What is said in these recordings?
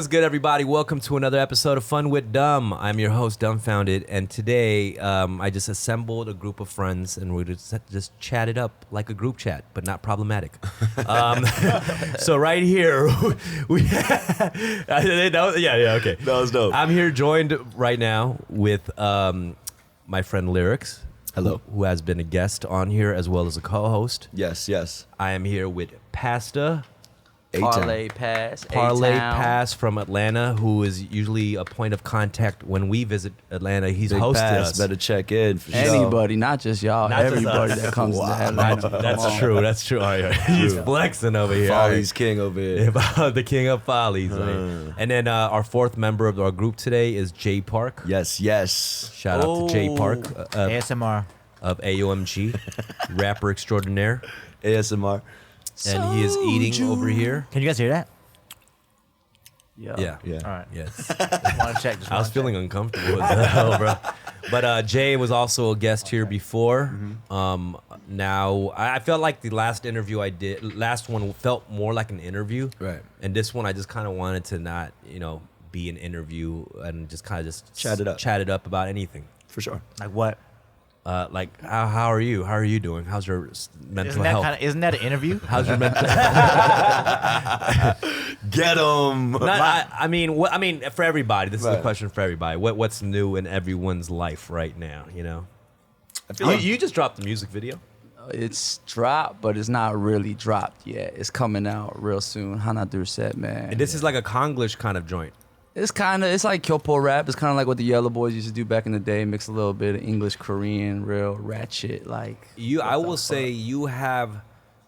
What's good, everybody? Welcome to another episode of Fun with Dumb. I'm your host, Dumbfounded, and today I just assembled a group of friends, and we just chatted up like a group chat, but not problematic. So right here, okay. That was dope. I'm here joined right now with my friend Lyricks. Hello. Who has been a guest on here as well as a co-host. Yes. I am here with Pasta. Parlay Pass. Parlay Pass from Atlanta, who is usually a point of contact when we visit Atlanta. He's Big hosted Pass, us. Better check in for sure. Anybody, not just y'all. Not just everybody us. that comes to Atlanta. That's true. That's true. Oh, yeah. He's flexing over here. Folly's king over here. The king of Follies. Right? And then our fourth member of our group today is Jay Park. Yes. Shout out to Jay Park ASMR of AOMG, rapper extraordinaire. ASMR. And he is eating over here. Can you guys hear that? Yeah. All right. Yes. Want to check? I was feeling uncomfortable as hell, bro. But Jay was also a guest here before. Now I felt like the last one felt more like an interview. Right. And this one I just kind of wanted to not, be an interview and just kind of Chat it up about anything. For sure. Like what? Like how are you? How are you doing? How's your mental health? Isn't that an interview? How's your mental? Get him. I mean, for everybody. This is a Right. question for everybody. What's new in everyone's life right now? I feel like You just dropped the music video. It's dropped, but it's not really dropped yet. It's coming out real soon. Hana Durset, man. And this is like a Konglish kind of joint. It's like Kyopo rap. It's kind of like what the Yellow Boys used to do back in the day. Mix a little bit of English, Korean, real ratchet. I will say you have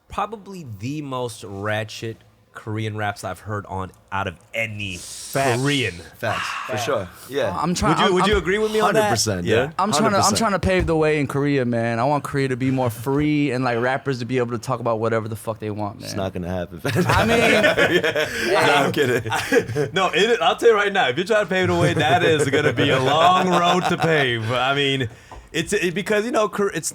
probably the most ratchet Korean raps I've heard out of any Korean. facts. For sure. Yeah. I'm trying. Would you agree with me on that? 100%, Yeah. dude. I'm 100%. trying to pave the way in Korea, man. I want Korea to be more free and like rappers to be able to talk about whatever the fuck they want, man. It's not gonna happen. I mean, No, I'm kidding. No, I'll tell you right now. If you're trying to pave the way, that is going to be a long road to pave. I mean, because it's.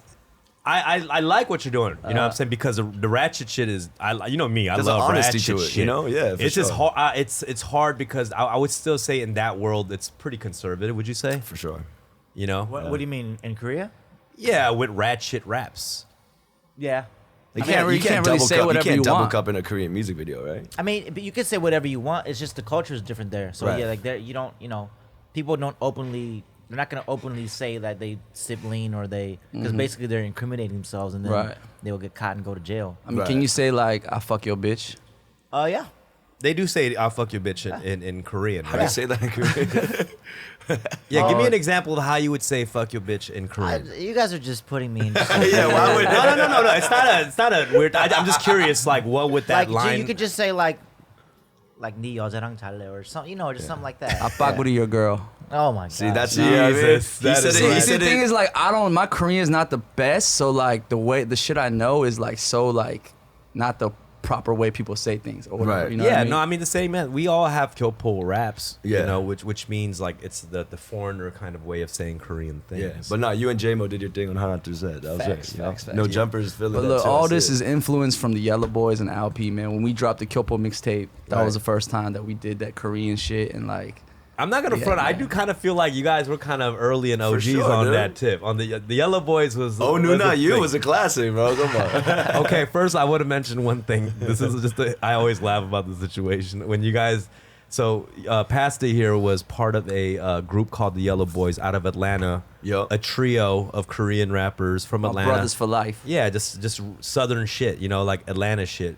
I like what you're doing. You know what I'm saying? Because the ratchet shit is, me, I There's love an honesty ratchet to it, shit. Yeah, for it's sure. just hard. It's hard because I would still say in that world it's pretty conservative. Would you say? For sure. What do you mean in Korea? Yeah, with ratchet raps. Yeah. You can't really say whatever you can't you double want. cup in a Korean music video, right? I mean, but you can say whatever you want. It's just the culture is different there. So Right. yeah, like there, people don't openly. They're not gonna openly say that they sip lean or because basically they're incriminating themselves and then Right. they will get caught and go to jail. I mean, Right. can you say like I fuck your bitch? Yeah. They do say "I'll fuck your bitch" in Korean. How do you say that in Korean? Yeah, give me an example of how you would say "fuck your bitch" in Korean. You guys are just putting me in. Yeah, why would No. It's not a weird. I'm just curious. Like, what would that like line? you could just say like 네 여자랑 잘래 or something, just something like that. I fuck with your girl. Oh my god. See, that's Jesus, He that said is it. right. He See, the said thing it. is like my Korean is not the best, so like the shit I know is like so like not the proper way people say things or whatever. Right. You know what I mean? No, I mean the same, man. We all have Kyopo raps, Yeah. which means like it's the foreigner kind of way of saying Korean things. Yeah, but no, you and J-Mo did your thing on Hana Durset. That was Facts, it. facts, No facts. jumpers, feeling But that look, too. all I this see is it. influenced from the Yellow Boys and LP, man. When we dropped the Kyopo mixtape, that was Right. the first time that we did that Korean shit and like. I'm not gonna Yeah, front. I man. do kind of feel like you guys were kind of early and OGs sure, on dude. that tip. On the Yellow Boys was. Oh, no, was a not you. thing. Was a classic, bro. Come on. Okay, first I want to mention one thing. This is just I always laugh about the situation when you guys. So Pasta here was part of a group called the Yellow Boys out of Atlanta. Yup. A trio of Korean rappers from My Atlanta. brothers for life. Yeah, just southern shit, like Atlanta shit.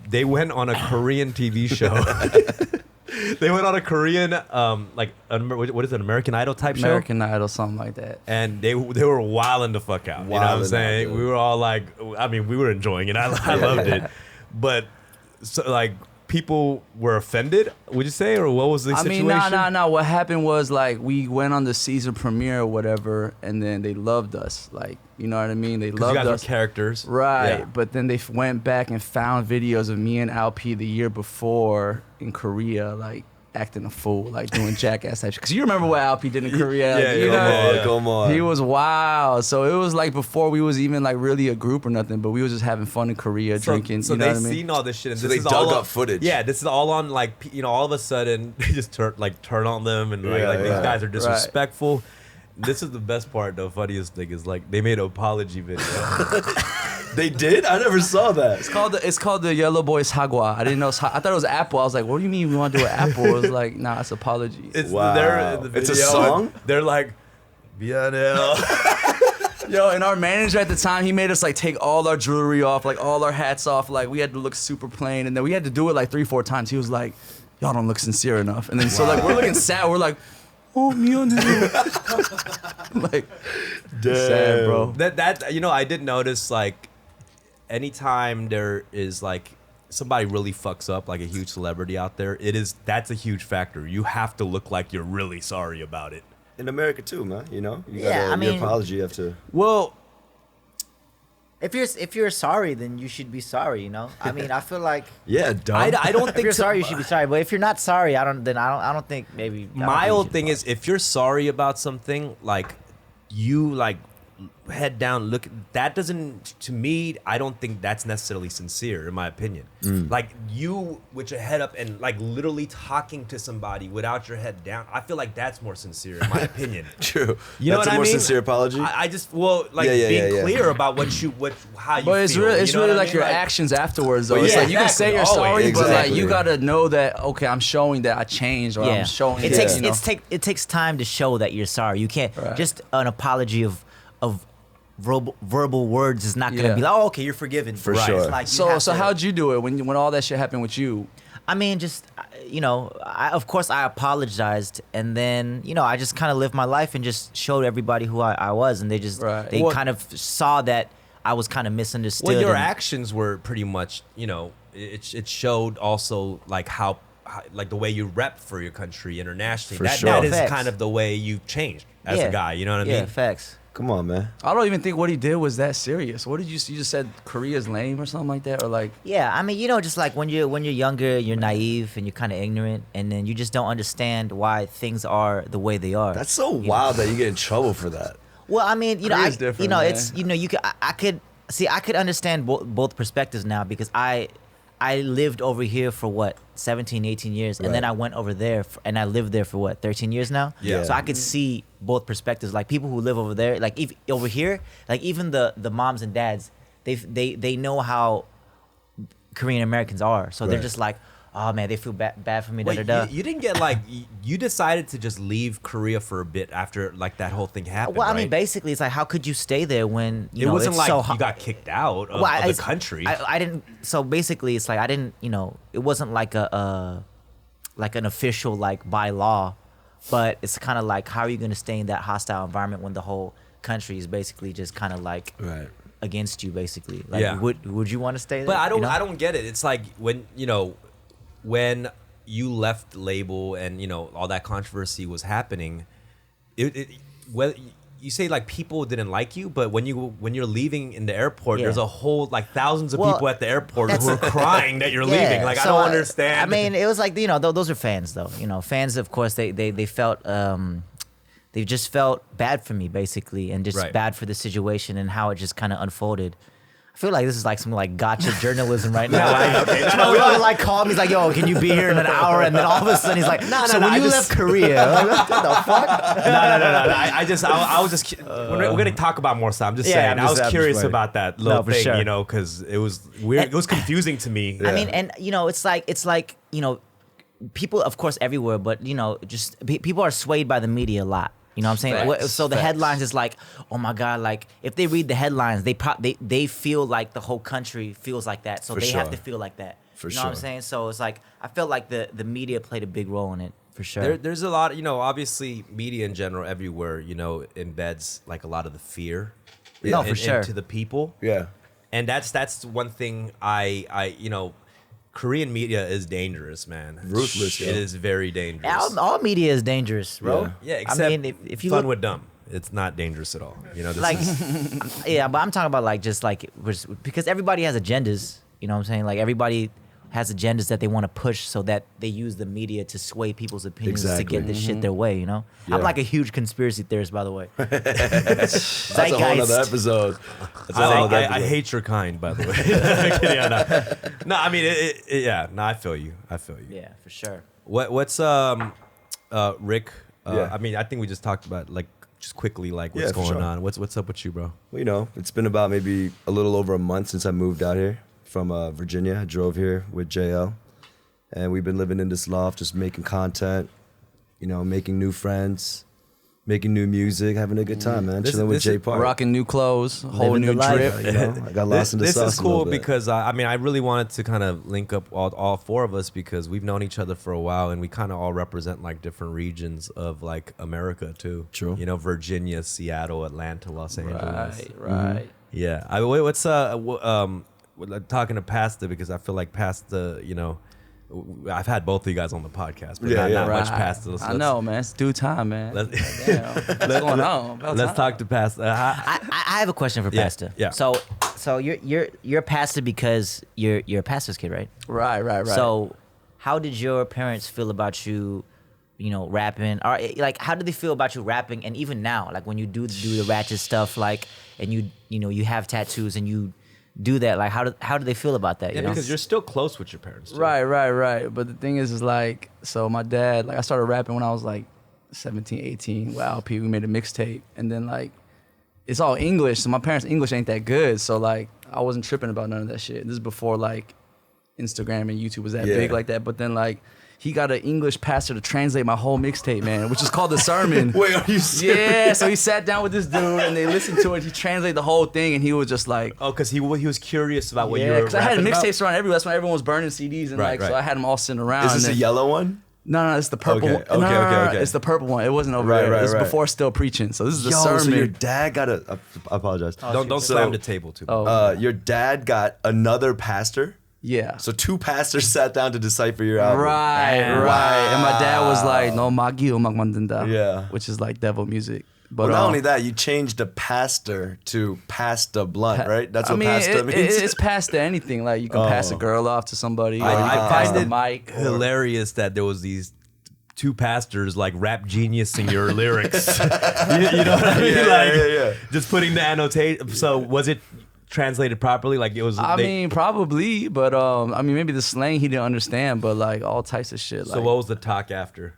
They went on a Korean TV show. They went on a Korean, what is it, American Idol type show? American Idol, something like that. And they were wilding the fuck out. You know what I'm Wilding saying? out, dude. We were all like, we were enjoying it. I loved it. But, so, like, people were offended, would you say? Or what was the I situation? mean, nah. What happened was like we went on the season premiere or whatever, and then they loved us. Like, you know what I mean? They Because you loved guys us. were characters. Right, Yeah. but then they went back and found videos of me and LP the year before in Korea, like acting a fool, like doing jackass type shit. Because you remember what Alpi did in Korea. Yeah, like, you know, come on. he was wild. So it was like before we was even like really a group or nothing, but we was just having fun in Korea, drinking. So you know they what I mean? seen all this shit. And So this they is dug all up on, footage. Yeah, this is all on like all of a sudden they just turn on them and Yeah, these yeah. guys are disrespectful. This is the best part. The funniest thing is like they made an apology video. They did? I never saw that. It's called the Yellow Boys Hagua. I didn't know. I thought it was Apple. I was like, what do you mean we want to do an Apple? It was like, nah, it's apology. It's Wow. they're in the video, It's a song? and they're like, BNL. Yo, and our manager at the time, he made us like take all our jewelry off, like all our hats off. Like we had to look super plain, and then we had to do it like 3-4 times. He was like, y'all don't look sincere enough. And then so like we're looking sad. We're like, oh, me on like, sad, bro. That I did notice like anytime there is like somebody really fucks up, like a huge celebrity out there, that's a huge factor. You have to look like you're really sorry about it. In America too, man. You know, you Yeah, gotta, I mean- your apology. You have to. Well, If you're sorry, then you should be sorry. You know. I mean, I feel like Yeah, dumb. I don't if think you're so. sorry, you should be sorry. But if you're not sorry, I don't think maybe. I don't My think you old should thing be is if you're sorry about something, like you like head down look, that doesn't, to me, I don't think that's necessarily sincere in my opinion. Like you with your head up and like literally talking to somebody without your head down, I feel like that's more sincere in my opinion. True. You know That's what a more I mean? sincere apology. I just like Yeah, being yeah. clear about how you But it's feel. really, it's you know really what I like mean? your actions afterwards, though. Well, It's yeah, like you can exactly, say you're always. sorry, but like Exactly. you gotta know that okay, I'm showing that I changed, or I'm showing. it that, takes you know. it takes time to show that you're sorry. You can't Right. just an apology of verbal words is not gonna Yeah. be like, oh, okay, you're forgiven. For Right. sure. It's like you So have so to- how'd you do it when all that shit happened with you? I mean, just of course I apologized, and then I just kind of lived my life and just showed everybody who I was, and they just Right. they Well- kind of saw that I was kind of misunderstood. Well, your and- actions were pretty much, it showed also like how like the way you rep for your country internationally. For that sure. that is Facts. kind of the way you've changed as Yeah. a guy. You know what I Yeah, mean? facts. Come on, man. I don't even think what he did was that serious. What did you just said Korea's lame or something like that, or like Yeah, I mean, just like when you're younger, you're naive and you're kind of ignorant, and then you just don't understand why things are the way they are. That's so wild that you get in trouble for that. Well, I mean, Korea's different, it's man. you could I could see I could understand both perspectives now because I lived over here for what 17, 18 years, and then Right. I went over there and I lived there for what 13 years now. Yeah. So I could see both perspectives. Like people who live over there, like over here, like even the moms and dads, they know how Korean Americans are, so they're Right. just like, oh man, they feel bad for me. Wait, da, da, da. you didn't get like you decided to just leave Korea for a bit after like that whole thing happened. Well, I mean, right? basically, it's like, how could you stay there when it wasn't it's like so you hot? got kicked out of, Well, of the it's- country. I didn't. So basically, it's like I didn't. It wasn't like like an official like by law, but it's kind of like how are you going to stay in that hostile environment when the whole country is basically just kind of like Right. against you, basically. Like, Yeah. would you want to stay there? But I don't. you know? I don't get it. It's like when you left Label and all that controversy was happening. Well, you say like people didn't like you, but when you're leaving in the airport, Yeah. there's a whole like thousands of Well, people at the airport that's- who are crying that you're leaving. Like I so, don't understand. I mean, it was like those are fans though. Fans of course they felt they just felt bad for me basically, and just Right. bad for the situation and how it just kind of unfolded. I feel like this is like some like gotcha journalism right now. Like called me, he's like, "Yo, can you be here in an hour?" And then all of a sudden he's like, "So when you left Korea, I'm like, what the fuck?" No. I was just. We're gonna talk about more stuff. I'm just Yeah, saying. I'm I just- was I'm just curious wondering. about that No, little for thing, sure. because it was weird. It was confusing to me. I mean, and it's like people, of course, everywhere, but just people are swayed by the media a lot. You know what I'm saying? Facts, So the facts. headlines is like, oh my God, like if they read the headlines, they feel like the whole country feels like that. So For they have sure. to feel like that. For you know what I'm sure. saying? So it's like, I felt like the media played a big role in it, for sure. There's a lot, obviously media in general everywhere, embeds like a lot of the fear No, for sure. into the people. Yeah. And that's one thing I Korean media is dangerous, man. Ruthless, It yo. is very dangerous. all media is dangerous, bro. Yeah, except I mean, if you Fun look, with Dumb. It's not dangerous at all. This like, is, yeah, but I'm talking about like just like because everybody has agendas. You know what I'm saying? Like everybody has agendas that they want to push, so that they use the media to sway people's opinions to Exactly. get this shit their way. You know, Yeah. I'm like a huge conspiracy theirist, by the way. That's a whole Zeitgeist. other episode. That's a whole other I episode. hate your kind, by the way. Yeah, no, I mean, yeah, no, I feel you. Yeah, for sure. What's Rick? Yeah. I mean, I think we just talked about like just quickly like what's Yeah, for going sure. on. What's up with you, bro? Well, you know, it's been about maybe a little over a month since I moved out here from Virginia. I drove here with JL, and we've been living in this loft, just making content, you know, making new friends, making new music, having a good time, man. Chilling with Jay Park. Rocking new clothes, whole Living new the life. drip. You know, I got lost in the This sauce is a little cool bit. because I mean, I really wanted to kind of link up all four of us because we've known each other for a while and we kind of all represent like different regions of like America too. True. You know, Virginia, Seattle, Atlanta, Los Angeles. Right. Yeah. What's talking to Pasta because I feel like Pasta, you know, I've had both of you guys on the podcast, but Yeah, not yeah. much Pasta. I know, man. It's due time, man. Let's, Damn. What's going on? About let's time. talk to Pasta. I have a question for Yeah, Pasta. yeah. So you're Pasta because you're a pastor's kid, right? Right. So how did your parents feel about you, you know, rapping? Or like, how did they feel about you rapping? And even now, like when you do the ratchet stuff, like, and you know, you have tattoos and you do that, like, how do they feel about that? Yeah, You know? because you're still close with your parents. Too. Right. But the thing is like, so my dad, like I started rapping when I was like 17, 18 with LP. We made a mixtape. And then like, it's all English. So my parents' English ain't that good. So like, I wasn't tripping about none of that shit. This is before like Instagram and YouTube was that Yeah. big like that. But then like, he got an English pastor to translate my whole mixtape, man, which is called The Sermon. Wait, are you serious? Yeah, so he sat down with this dude and they listened to it. He translated the whole thing and he was just like, Oh, because he was curious about what you yeah, were because I had rapping about? mixtapes around everywhere. That's when everyone was burning CDs and Right, like, so right. I had them all sitting around. Is this and a then- yellow one? No, it's the purple Okay, one. okay, No, okay. it's the purple one. It wasn't over Right, there. right, This is right. before Still Preaching. So this is the Yo, sermon. so your dad got I apologize. Don't slam the table too much. Oh. Your dad got another pastor? Yeah. So two pastors sat down to decipher your album. Right. And my dad was like, no, magio magmandanda. Yeah. Which is like devil music. But Well, not only that, you changed the pastor to pasta blunt, right? That's what pasta means. It's past to anything. Like you can pass a girl off to somebody. Or you I can pass find the it mic. hilarious that there was these two pastors like rap geniusing your lyrics. you know what I mean? Yeah. Just putting the annotation. So was it translated properly? Like it was. I mean, probably, but I mean, maybe the slang he didn't understand, but like all types of shit. So Like, what was the talk after?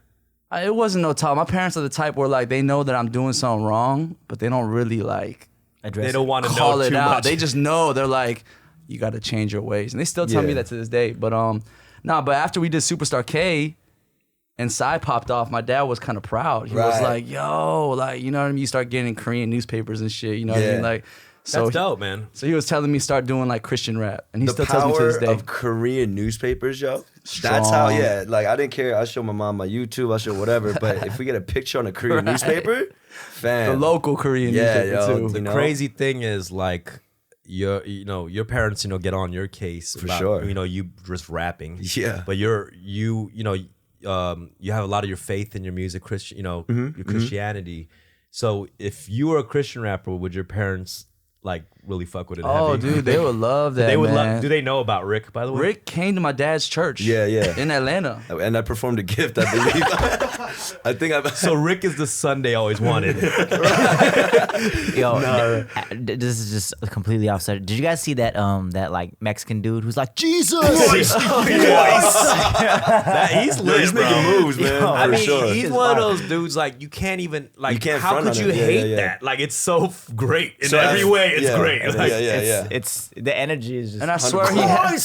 it wasn't no talk. My parents are the type where like they know that I'm doing something wrong, but they don't really like Address They don't want to call know it too out. much. They just know. They're like, you got to change your ways, and they still tell me Yeah. that to this day. But but after we did Superstar K, and Psy popped off, my dad was kind of proud. He was Right. like, yo, like, you know what I mean? You start getting Korean newspapers and shit, you know what I Yeah. mean? Like, so That's dope, man. So he was telling me start doing like Christian rap, and he The still tells me to this power day. of Korean newspapers, yo. That's Strong. how, like I didn't care. I show my mom my YouTube, I show whatever. But if we get a picture on a Korean newspaper, fam. The local Korean Yeah, newspaper yo, too. the The You know? crazy thing is like your parents get on your case For about, sure. you just rapping. Yeah. But you have a lot of your faith in your music, Christian, Mm-hmm, your Christianity. So if you were a Christian rapper, would your parents like really fuck with it? Oh, heavy? dude, they would love that. They would man. love. Do they know about Rick? By the way, Rick came to my dad's church. Yeah. In Atlanta. And I performed a gift, I believe. I think I've. So Rick is the son they always wanted. Yo, this is just completely offset. Did you guys see that that like Mexican dude who's like Jesus? He's lit, He's bro. making moves, man. I for mean, sure. he's one of those dudes like you can't even like. You can't how front could on you it. Yeah, hate yeah. that? Like it's so great in So every way. It's yeah, great. yeah, Like, yeah. It's the energy is just. And I swear I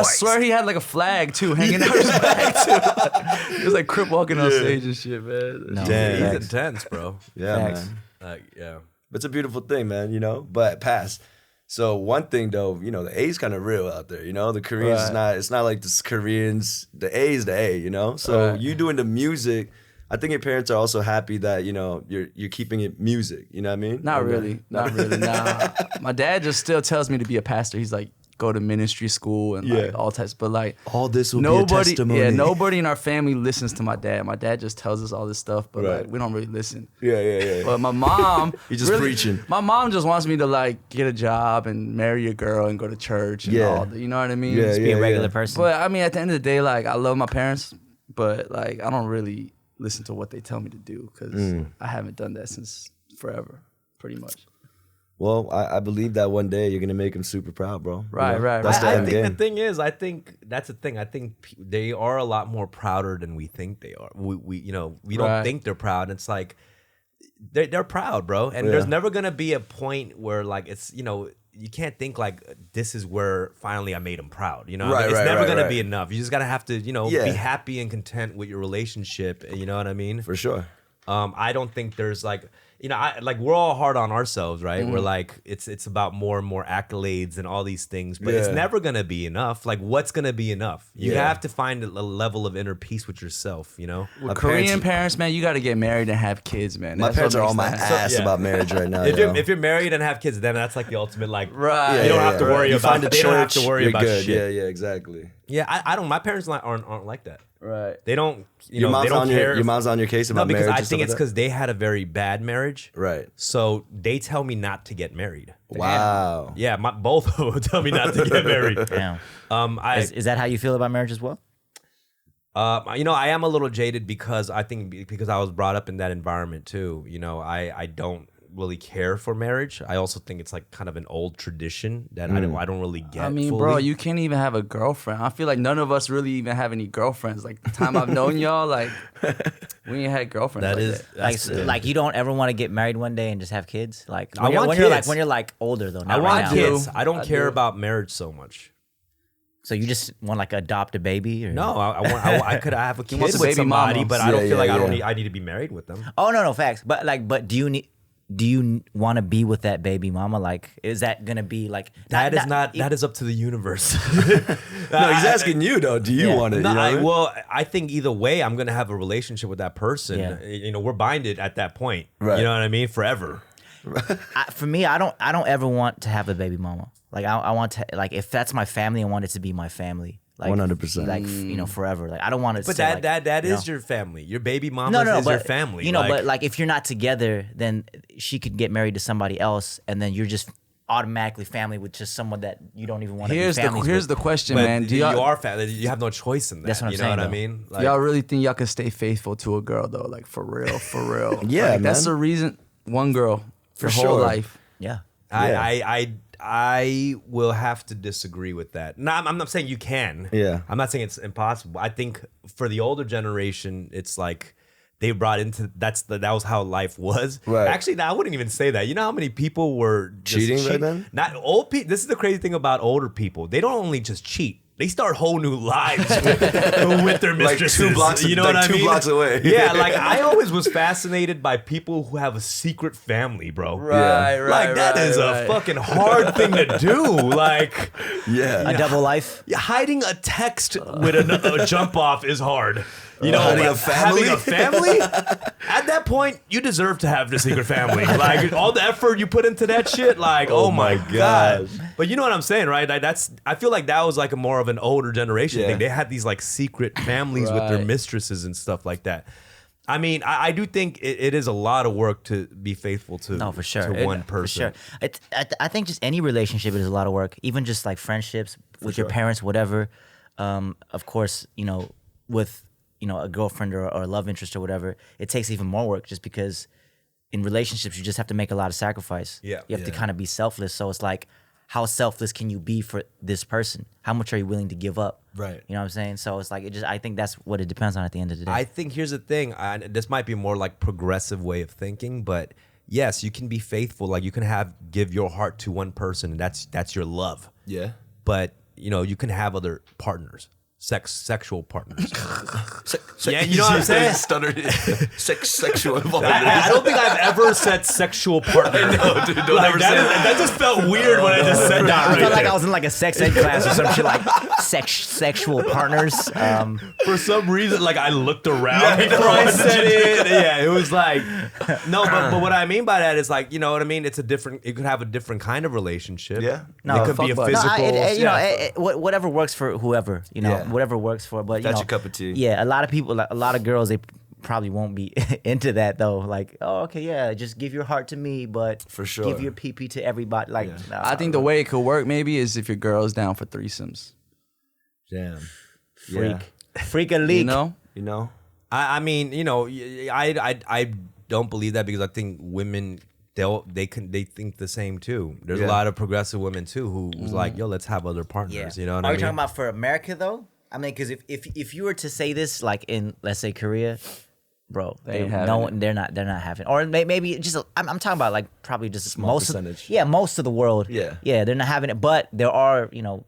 swear he had like a flag too, hanging out his back too. He was like Crip walking on stage and shit, man. No. Damn. He's intense, bro. Yeah, Facts. man. Yeah. It's a beautiful thing, man, But pass. So one thing though, the A's kind of real out there, The Koreans is Right. it's not like the Koreans, the A is the A, So Right. you doing the music, I think your parents are also happy that, you're keeping it music, you know what I mean? Not Or really. Not really. Nah. My dad just still tells me to be a pastor. He's like, go to ministry school and like all types, but like all this will be a testimony. Yeah, nobody in our family listens to my dad. My dad just tells us all this stuff, but like we don't really listen. Yeah. But my mom, He's just preaching. My mom just wants me to like get a job and marry a girl and go to church and all that. You know what I mean? Just be a regular person. But I mean, at the end of the day, like I love my parents, but like I don't really listen to what they tell me to do because I haven't done that since forever, pretty much. Well, I believe that one day you're gonna make him super proud, bro. Right. That's the I end think game. the thing is, I think that's the thing. I think they are a lot more prouder than we think they are. We don't think they're proud. It's like they're proud, bro. And there's never gonna be a point where like it's you can't think like this is where finally I made him proud. You know, it's never gonna be enough. You just gotta have to be happy and content with your relationship. You know what I mean? For sure. I don't think there's like. We're all hard on ourselves, right? We're like, it's about more and more accolades and all these things, but it's never gonna be enough. Like, what's gonna be enough? You have to find a level of inner peace with yourself, With Korean parents, man, you got to get married and have kids, man. My parents are on my ass about marriage right now. If you're married and have kids, then that's like the ultimate, like, you Right. don't have to worry You about find a They don't have church, to worry you're about good. shit. Yeah, exactly. Yeah, I don't. My parents aren't like that. Right. They don't. Your they mom's don't on care. your mom's on your case about No, because marriage. I think it's because they had a very bad marriage. Right. So they tell me not to get married. Wow. Yeah, both of them tell me not to get married. Damn. Is that how you feel about marriage as well? I am a little jaded because I was brought up in that environment too. I don't really care for marriage. I also think it's like kind of an old tradition that I don't really get. I mean, fully. bro, you can't even have a girlfriend. I feel like none of us really even have any girlfriends. Like the time I've known y'all, like we ain't had girlfriends. Like you don't ever want to get married one day and just have kids. Like I want kids. When you're like older though. I want kids. I don't care do. about marriage so much. So you just want like adopt a baby? Or? No, I could have a kid wants a with baby somebody, mama. but I don't feel like Yeah. I need to be married with them. Oh no, facts. But do you want to be with that baby mama? Like, is that gonna be like That is up to the universe. No, he's asking you though. Do you want it? No, You know what I mean? I think either way, I'm gonna have a relationship with that person. Yeah. We're binded at that point. Right. You know what I mean? Forever. For me, I don't ever want to have a baby mama. Like I want to, like, if that's my family, I want it to be my family. Like 100%. Like forever. Like I don't want to. But say, that is your family. Your baby mama is your family. But like if you're not together, then she could get married to somebody else, and then you're just automatically family with just someone that you don't even want to be family with. Here's the question, but man. you are family. You have no choice in that. That's what I'm you know saying, what I though. mean? Like, y'all really think y'all can stay faithful to a girl though? Like for real, for real. Yeah, like, that's man. the reason. One girl for For whole sure. life. Yeah. I will have to disagree with that. No, I'm not saying you can. Yeah. I'm not saying it's impossible. I think for the older generation, it's like they brought into that was how life was. Right. Actually, no, I wouldn't even say that. You know how many people were just Cheating right then? Not old people. This is the crazy thing about older people. They don't only just cheat. They start whole new lives with their mistresses. Like 2 blocks, you know like what I 2 mean? blocks away. Yeah, like I always was fascinated by people who have a secret family, bro. Right, Like that is a fucking hard thing to do. Like Yeah. A double life. hiding a text with a jump off is hard. You know, Hiding a family? having a family. At that point, you deserve to have the secret family. Like all the effort you put into that shit. Like, oh my god. But you know what I'm saying, right? Like, I feel like that was like a more of an older generation thing. They had these like secret families with their Right. mistresses and stuff like that. I mean, I do think it is a lot of work to be faithful to, No, for sure. to one person. For sure. I think just any relationship is a lot of work. Even just like friendships with your parents, whatever. Of course, with a girlfriend or a love interest or whatever, it takes even more work just because in relationships you just have to make a lot of sacrifice. Yeah. You have to kind of be selfless. So it's like, how selfless can you be for this person? How much are you willing to give up? Right. You know what I'm saying? So it's like I think that's what it depends on at the end of the day. I think here's the thing. This might be more like progressive way of thinking, but yes, you can be faithful. Like you can give your heart to one person, and that's your love. Yeah. But you can have other partners. sexual partners. Yeah, you know what I'm saying? Stuttered. Sexual involvement. I don't think I've ever said sexual partner. No, dude, don't Like, ever say that. that just felt weird when I just said that I right felt like there. I was in like a sex ed class or some shit, like sexual partners. For some reason, like I looked around before I said it. Yeah, it was like no, but what I mean by that is like, you know what I mean. It could have a different kind of relationship. Yeah. No, it could be a fuck buddies. physical. Whatever works for whoever, Yeah. whatever works for. But That's your cup of tea. Yeah, a lot of people, a lot of girls, they probably won't be into that though. Like, oh, okay, yeah, just give your heart to me, but For sure. give your pee to everybody. Like, nah, I think the way it could work maybe is if your girl's down for threesomes. Damn. freak a leak. You know? You know? I mean, you know, I don't believe that because I think women they think the same too. There's a lot of progressive women too who's like, yo, let's have other partners. You know what I Are mean? you talking about for America though? I mean, because if you were to say this like in, let's say, Korea, bro, They ain't having it. they're not having, or maybe just I'm talking about like probably just Small most percentage. most of the world. Yeah. They're not having it, but there are, you know,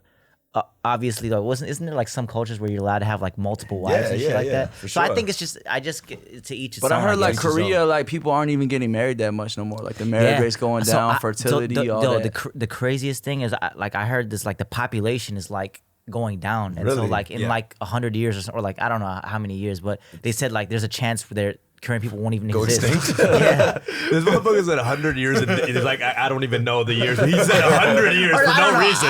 obviously though, isn't there like some cultures where you're allowed to have like multiple wives and shit like that? for So I sure. think it's just to each its But I own, heard like guess. Korea, like people aren't even getting married that much no more. Like the marriage rate's going So down, I- fertility, so all that. the craziest thing is, I heard this, like the population is like going down, and so Really? like in Yeah. like 100 years or so, or like I don't know how many years, but they said like there's a chance for their Korean people won't even Go exist. extinct? Yeah. This motherfucker said 100 years, and he's like, I don't even know the years. He said 100 years Or for I don't no know, reason.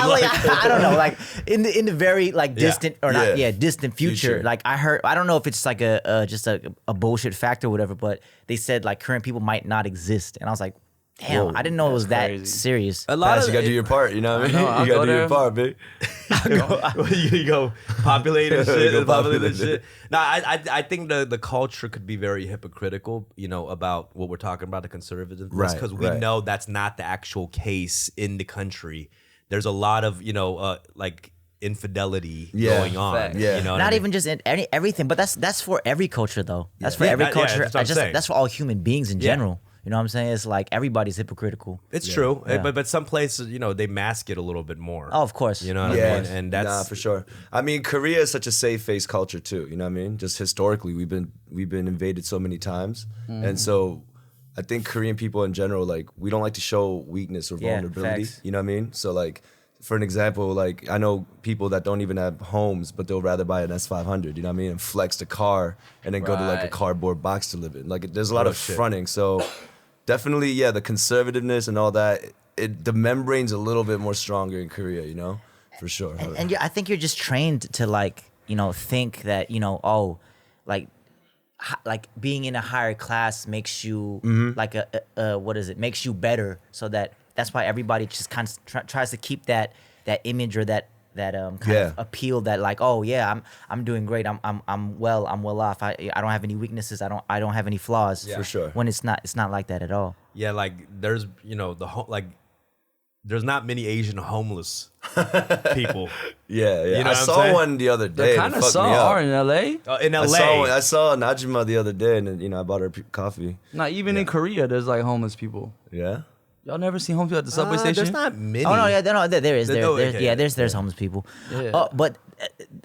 I don't know, like in the very like distant or not, Yeah. distant future. Future. Like I heard, I don't know if it's like a just a bullshit fact or whatever, but they said like Korean people might not exist, and I was like, damn, Whoa, I didn't know it was that crazy. serious. A lot Pass, of you gotta do your part, you know what I mean? know, I'll You gotta go do your there. part, babe. you go populate and shit, Go and populate and populate. shit. No, I think the culture could be very hypocritical, you know, about what we're talking about, the conservative, Right, because we right. know that's not the actual case in the country. There's a lot of, you know, like infidelity Yeah, going on. facts. Yeah. You know what Not I mean? even just in everything, but that's for every culture though. That's for Yeah, every yeah, culture. that's what I'm saying. That's for all human beings in Yeah. general. You know what I'm saying? It's like everybody's hypocritical. It's true, Yeah. but some places, you know, they mask it a little bit more. Oh, of course. You know what I mean? And that's nah, for sure. I mean, Korea is such a safe face culture too. You know what I mean? Just historically, we've been invaded so many times, and so I think Korean people in general, like, we don't like to show weakness or Yeah, vulnerability. facts. You know what I mean? So like, for an example, like I know people that don't even have homes, but they'll rather buy an S500. You know what I mean? And flex the car, and then go to like a Right. cardboard box to live in. Like, there's a lot Real of shit. fronting. So definitely, yeah, the conservativeness and all that. The membrane's a little bit more stronger in Korea. You know, for sure. And I think you're just trained to like, you know, think that, you know, oh, like being in a higher class makes you like what is it? Makes you better. So that's why everybody just kind of tries to keep that image or that kind Yeah. of appeal that like, oh yeah, I'm doing great. I'm well off. I don't have any weaknesses. I don't have any flaws. For sure. When it's not like that at all. yeah, like there's, you know, there's not many Asian homeless people Yeah, yeah. You know I what I'm saw saying? one the other day. They and kind it of fucked saw me up. are in LA. in LA. I saw Najima the other day, and then, you know, I bought her coffee. Not even in Korea, there's like homeless people. Yeah. Y'all never seen homeless people at the subway station? There's not many. Oh no, yeah, there is. No, There's okay, there's homeless people. Yeah. But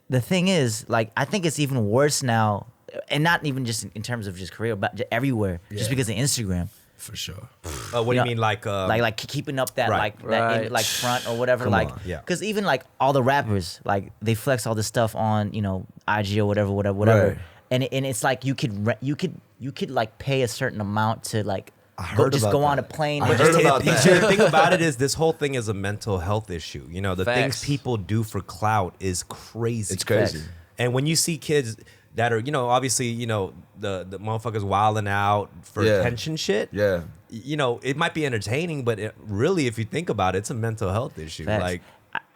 the thing is, like, I think it's even worse now, and not even just in terms of just Korea, but everywhere, just because of Instagram. For sure. What do you know, mean, like Like keeping up that Right. Right. like front or whatever, Come like, on. Yeah. because even like all the rappers, like they flex all this stuff on, you know, IG or whatever, Right. and it's like you could like pay a certain amount to like heard about go on a that. plane. I and heard just take a about that. picture. The thing about it is this whole thing is a mental health issue. You know, the things Facts. people do for clout is crazy. It's crazy. Facts. And when you see kids that are, you know, obviously, you know, the motherfuckers wilding out for Yeah. attention shit. Yeah. You know, it might be entertaining, but really, if you think about it, it's a mental health issue. Facts. Like,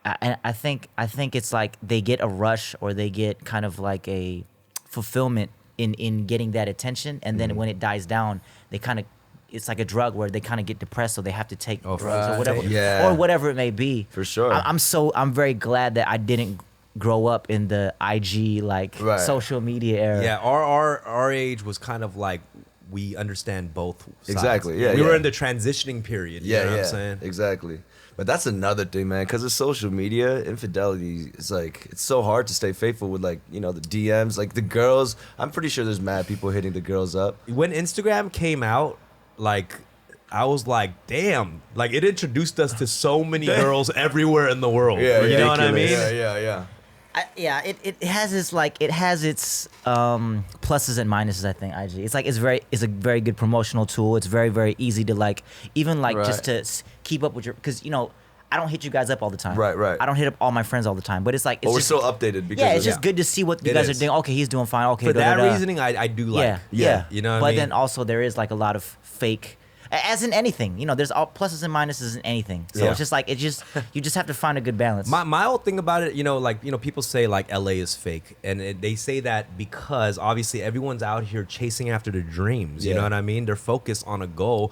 I think it's like they get a rush or they get kind of like a fulfillment in getting that attention, and then when it dies down, they kind of, it's like a drug where they kind of get depressed, so they have to take drugs or right. whatever, Yeah. or whatever it may be. For sure. I'm very glad that I didn't grow up in the IG like Right. social media era. yeah, our age was kind of like we understand both sides. Exactly, yeah, We were yeah. in the transitioning period. You Yeah, know yeah, what I'm saying? exactly. But that's another thing, man. Because of social media, infidelity is like it's so hard to stay faithful with like the DMs, like the girls. I'm pretty sure there's mad people hitting the girls up. When Instagram came out, like I was like, damn, like it introduced us to so many girls everywhere in the world. You know what I mean? Yeah. It has its pluses and minuses. I think IG. It's a very good promotional tool. It's very, very easy to like even like just to keep up with your, because I don't hit you guys up all the time. Right. I don't hit up all my friends all the time, but it's like it's But we're just, still updated because it's just good to see what you It guys is. are doing. Okay, he's doing fine. Okay, For that da-da-da. reasoning, I do like. Yeah. You know what but I mean? then also there is like a lot of fake. As in anything, there's all pluses and minuses in anything. So it's just like you just have to find a good balance. My whole thing about it, people say like LA is fake, and they say that because obviously everyone's out here chasing after their dreams. You know what I mean? They're focused on a goal.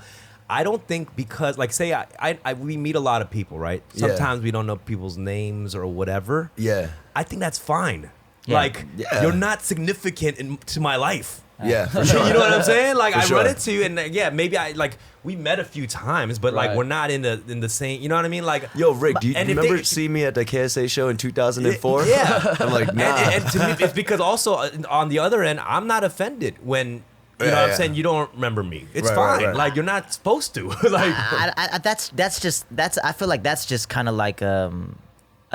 I don't think because like say we meet a lot of people, right? Sometimes we don't know people's names or whatever. Yeah. I think that's fine. Yeah. Like you're not significant to my life. Yeah, for sure. You know what I'm saying? Like For I sure. run into you, and maybe we met a few times, but like Right. we're not in the same. You know what I mean? Like Yo, Rick, do you and if remember they- seeing me at the KSA show in 2004? Yeah. I'm like, nah. And to me, it's because also on the other end, I'm not offended when you know what I'm saying. You don't remember me. It's Right, fine. right. Like you're not supposed to. Like I feel like that's just kind of like a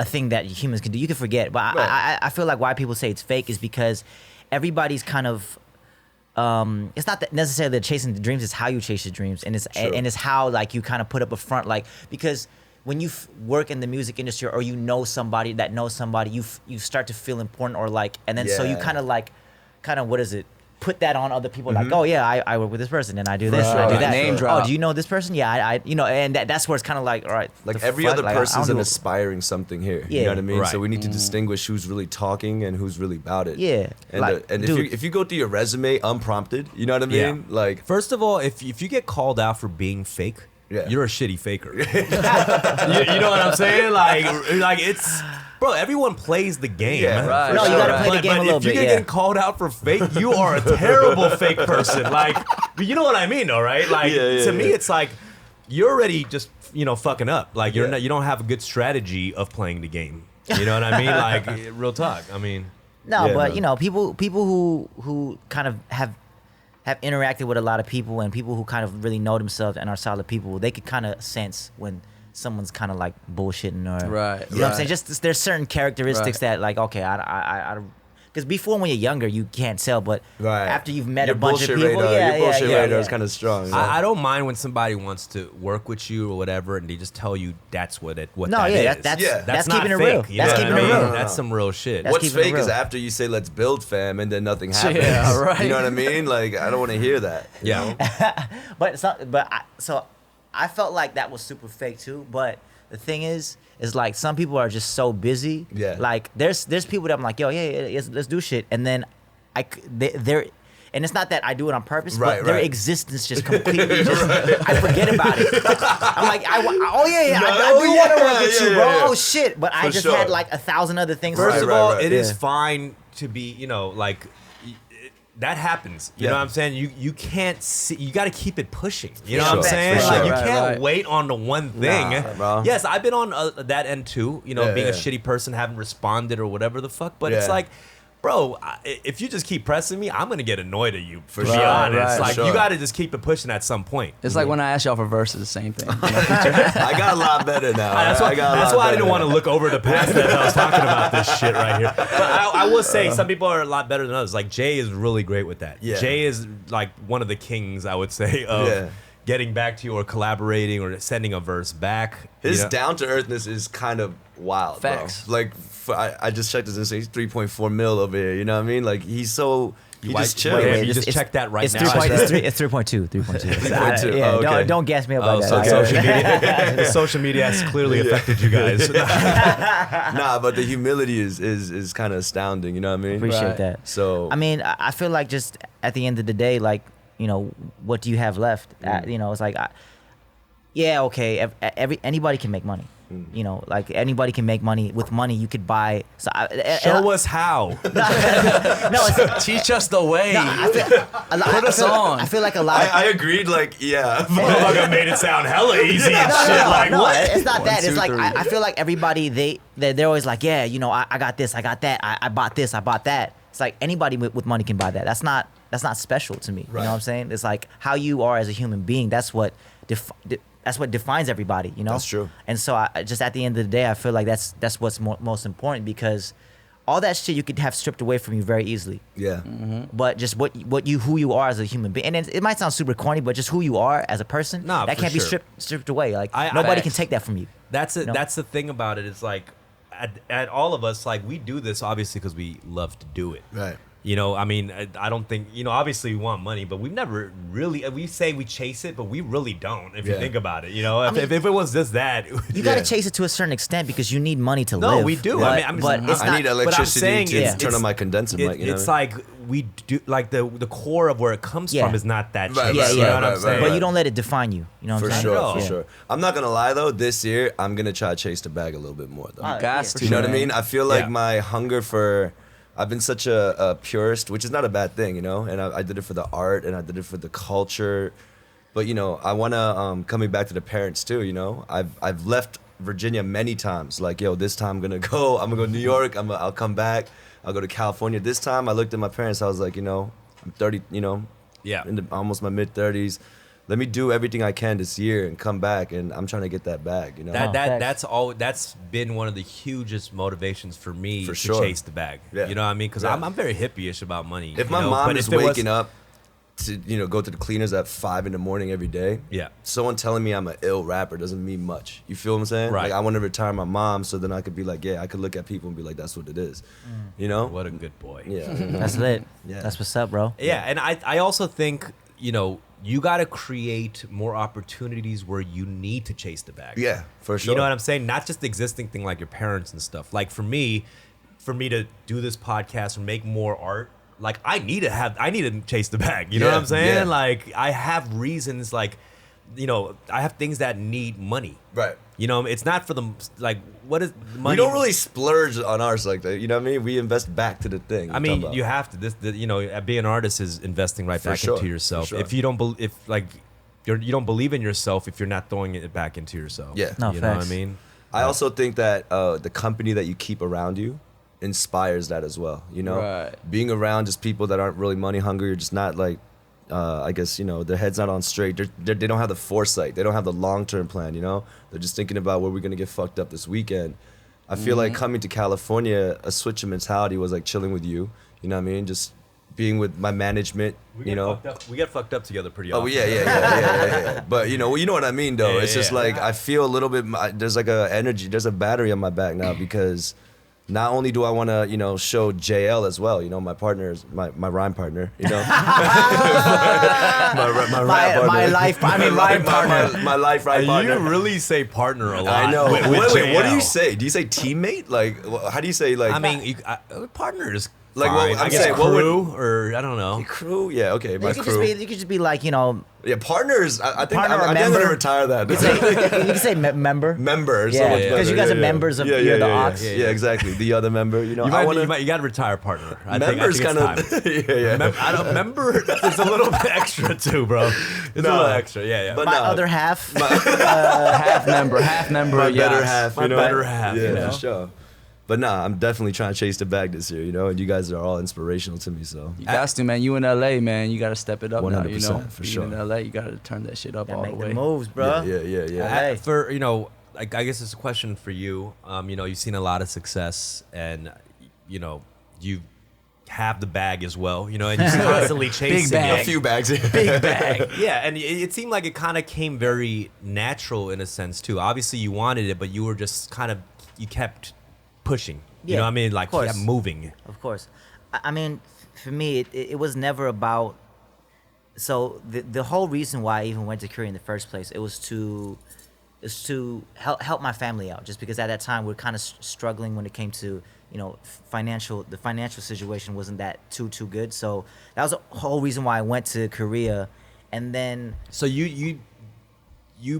thing that humans can do. You can forget, but I feel like why people say it's fake is because everybody's kind of. It's not that necessarily that chasing the dreams. It's how you chase your dreams, and it's how like you kind of put up a front, like because when you work in the music industry or you know somebody that knows somebody, you start to feel important or like, and then so you Yeah. kind of what is it? Put that on other people, like, oh yeah, I work with this person and I do this and I do Right. that. Name drop. Oh, do you know this person? Yeah, I and that's where it's kind of like, all right, Like the every fuck? other Like, I person's don't an do- aspiring something here. You Yeah. know what I mean? Right. So we need to distinguish who's really talking and who's really about it. Yeah. And, Like, and dude. if you go through your resume unprompted, you know what I mean? Yeah. Like, first of all, if you get called out for being fake, Yeah. you're a shitty faker. you know what I'm saying? Like it's. Bro, everyone plays the game. Yeah, right. No, you gotta play the But game a little if you bit. get Yeah. getting called out for fake, you are a terrible fake person. Like, you know what I mean, though, right? Like, Yeah, to me, yeah. it's like you're already just fucking up. Like, Yeah. you don't have a good strategy of playing the game. You know what I mean? Like, real talk. I mean, No, Yeah, but no. people who kind of have interacted with a lot of people and people who kind of really know themselves and are solid people, they could kind of sense when someone's kind of like bullshitting or Right, You know what I'm right. saying? Just there's certain characteristics Right. that like okay, I because before when you're younger you can't tell, but Right. after you've met your a bunch of bullshit people, radar, your bullshit radar yeah. is kind of strong. you know? I don't mind when somebody wants to work with you or whatever, and they just tell you that's what No, that yeah, is. that's Yeah. that's not keeping it fake, real. you That's know keeping what it I mean? real. That's some real shit. That's What's keeping it fake is real. after you say let's build fam and then nothing happens. Yeah, right. You know what I mean? Like I don't want to hear that. you Yeah. know? But it's not. But I felt like that was super fake too. But the thing is like some people are just so busy. Yeah. Like there's people that I'm like, yo, yeah, let's do shit, and then they're. And it's not that I do it on purpose, Right, but their right. existence just completely I forget about it. I'm like, I do oh, want to work yeah, with you, yeah, bro. yeah. Oh shit! But I For just sure. had like 1,000 other things. First Right, of right, all, right. it is Yeah. fine to be, that happens. You Yeah. know what I'm saying? You can't see. You got to keep it pushing. You know For what I'm sure, saying? for Like sure. you Right, can't right. wait on the one thing. Nah, bro. Yes, I've been on that end too. Yeah, being a yeah. shitty person, haven't responded or whatever the fuck. But it's Yeah. like, bro, if you just keep pressing me, I'm gonna get annoyed at you. For sure. be honest, Right, like for you sure. got to just keep it pushing at some point. It's like when I asked y'all for verses, the same thing. I got a lot better now. That's why, I got a that's lot why I better didn't want to now. look over the past that I was talking about this shit right here. But I will say some people are a lot better than others. Like Jay is really great with that. Yeah. Jay is like one of the kings, I would say, of Yeah. getting back to you or collaborating or sending a verse back. His you know? down to earthness is kind of wild, Facts. bro. Like I just checked his Instagram. He's 3.4 mil over here. You know what I mean? Like he just chill. wait, man. you just checked that right it's now. 3.2. It's 3.2. 3.2. 3.2. Yeah, Oh, okay. don't gas me up Oh, like so that. social media, the social media has clearly affected you guys. Nah, but the humility is kind of astounding. You know what I mean? Appreciate Right. that. So I mean, I feel like just at the end of the day, like, what do you have left? It's like, yeah, okay, anybody can make money. You know, like anybody can make money. With money, you could buy. So Show us how. Teach us the way. Put us on. I feel like a lot. I agreed. Like, yeah. Motherfucker made it sound hella easy and shit. No, it's not that. One, It's two, like three. I feel like everybody they're always like, yeah, you know, I got this, I got that, I bought this, I bought that. It's like anybody with money can buy that. That's not special to me. You know what I'm saying? It's like how you are as a human being. That's what defines everybody. You know. That's true. And so I just at the end of the day, I feel like that's what's most important, because all that shit you could have stripped away from you very easily. Yeah. But just who you are as a human being, and it might sound super corny, but just who you are as a person, Nah, that for can't be sure. stripped away. Like I- nobody I- can take that from you. That's it. No. That's the thing about it. It's like, at all of us, like we do this obviously because we love to do it. Right. You know, I mean, I don't think, you know, obviously we want money, but we've never really, we say we chase it, but we really don't, if you Yeah. think about it. You know, if, mean, if it was just that. You gotta chase it to a certain extent because you need money to No, live. we do. But, I mean, I'm but just- it's I not, need But I'm electricity saying to it's- turn on my condenser mic. You know it's what I mean? like we do, like the core of where it comes Yeah. from is not that Right, chase. yeah, right, You know yeah. what I'm right, saying? but you don't let it define you. You know what For I'm saying? sure, No. for Yeah. sure. I'm not gonna lie though. This year, I'm gonna try to chase the bag a little bit more though. Gas to, You know what I man. mean? I feel like Yeah. my hunger for, I've been such a purist, which is not a bad thing, you know. And I did it for the art, and I did it for the culture. But you know, I wanna coming back to the parents too. You know, I've left Virginia many times. Like, yo, this time I'm gonna go to New York. I'll come back. I'll go to California. This time I looked at my parents. I was like, you know, I'm 30. You know, Yeah. in almost my mid 30s. Let me do everything I can this year and come back, and I'm trying to get that bag. You know. Facts. That's been one of the hugest motivations for me For to sure. chase the bag. Yeah. You know what I mean? Because Yeah. I'm very hippie-ish about money. If you my know? mom But is if it was- waking up to, you know, go to the cleaners at 5 in the morning every day, Yeah. someone telling me I'm an ill rapper doesn't mean much. You feel what I'm saying? Right. Like, I want to retire my mom so then I could be like, yeah, I could look at people and be like, that's what it is. You know? What a good boy. Yeah. That's lit. Yeah. That's what's up, bro. Yeah, and I also think, you know, you got to create more opportunities where you need to chase the bag. Yeah, for sure. You know what I'm saying? Not just the existing thing like your parents and stuff. Like for me to do this podcast or make more art, like I need to chase the bag. You know Yeah, what I'm saying? yeah. Like I have reasons, like, you know, I have things that need money. Right. You know, it's not for them. Like, what is money? We don't really splurge on ours like that. You know what I mean? We invest back to the thing. I mean, you have to. You know, being an artist is investing right For back sure, into yourself. for sure. If you don't, you don't believe in yourself, if you're not throwing it back into yourself. Yeah. No, you know what I facts. mean? I also think that the company that you keep around you inspires that as well. You know, Right. being around just people that aren't really money hungry, or just not like, I guess, you know, their head's not on straight. They don't have the foresight. They don't have the long term plan. You know, they're just thinking about where we're gonna get fucked up this weekend. I feel like coming to California, a switch in mentality was like chilling with you. You know what I mean? Just being with my management. You know. we get fucked up together pretty Oh often. yeah. But you know what I mean though. Yeah, It's just yeah. like I feel a little bit. There's like a energy. There's a battery on my back now because not only do I want to, you know, show JL as well. You know, my partner's my rhyme partner. You know, my rap partner. My life. I mean, rhyme partner. My life rhyme You partner. really say partner a lot. I know. with Wait, what do JL. you say? Do you say teammate? Like, how do you say like? I mean, partner is Like, fine. well, I'm I guess saying, what would- crew or I don't know. crew. Yeah. Okay. My You could crew. just be like, you know, Yeah. Partners. I think Partner or I'm gonna member. retire that. you can say member. Member. so Yeah, much yeah, because you better. guys are members of you're the ox. Yeah, exactly. The other member, you know, You I might, want you got to retire partner. I members think kind it's of, time. yeah. I don't member. It's a little bit extra too, bro. It's a No. little extra. Yeah. But My no, other half. half member. my yes. better half, My you know? better half, yeah, you know? for sure. But nah, I'm definitely trying to chase the bag this year, you know, and you guys are all inspirational to me, so. You got to, man. You in LA, man. You got to step it up now, you 100%, know. for You sure. in LA, you got to turn that shit up Gotta all the make way. the moves, bro. Yeah. Hey. For I guess it's a question for you. You know, you've seen a lot of success, and you know, you have the bag as well. You know, and you're constantly chasing bag. it. A few bags. Big bag. Yeah, and it seemed like it kind of came very natural in a sense too. Obviously, you wanted it, but you were just you kept pushing. You Yeah, know what I mean? Like of you course. kept moving. Of course. I mean, for me, it was never about. So the whole reason why I even went to Korea in the first place, it was to help my family out. Just because at that time we're kind of struggling when it came to, you know, the financial situation wasn't that too good. So that was the whole reason why I went to Korea, and then So you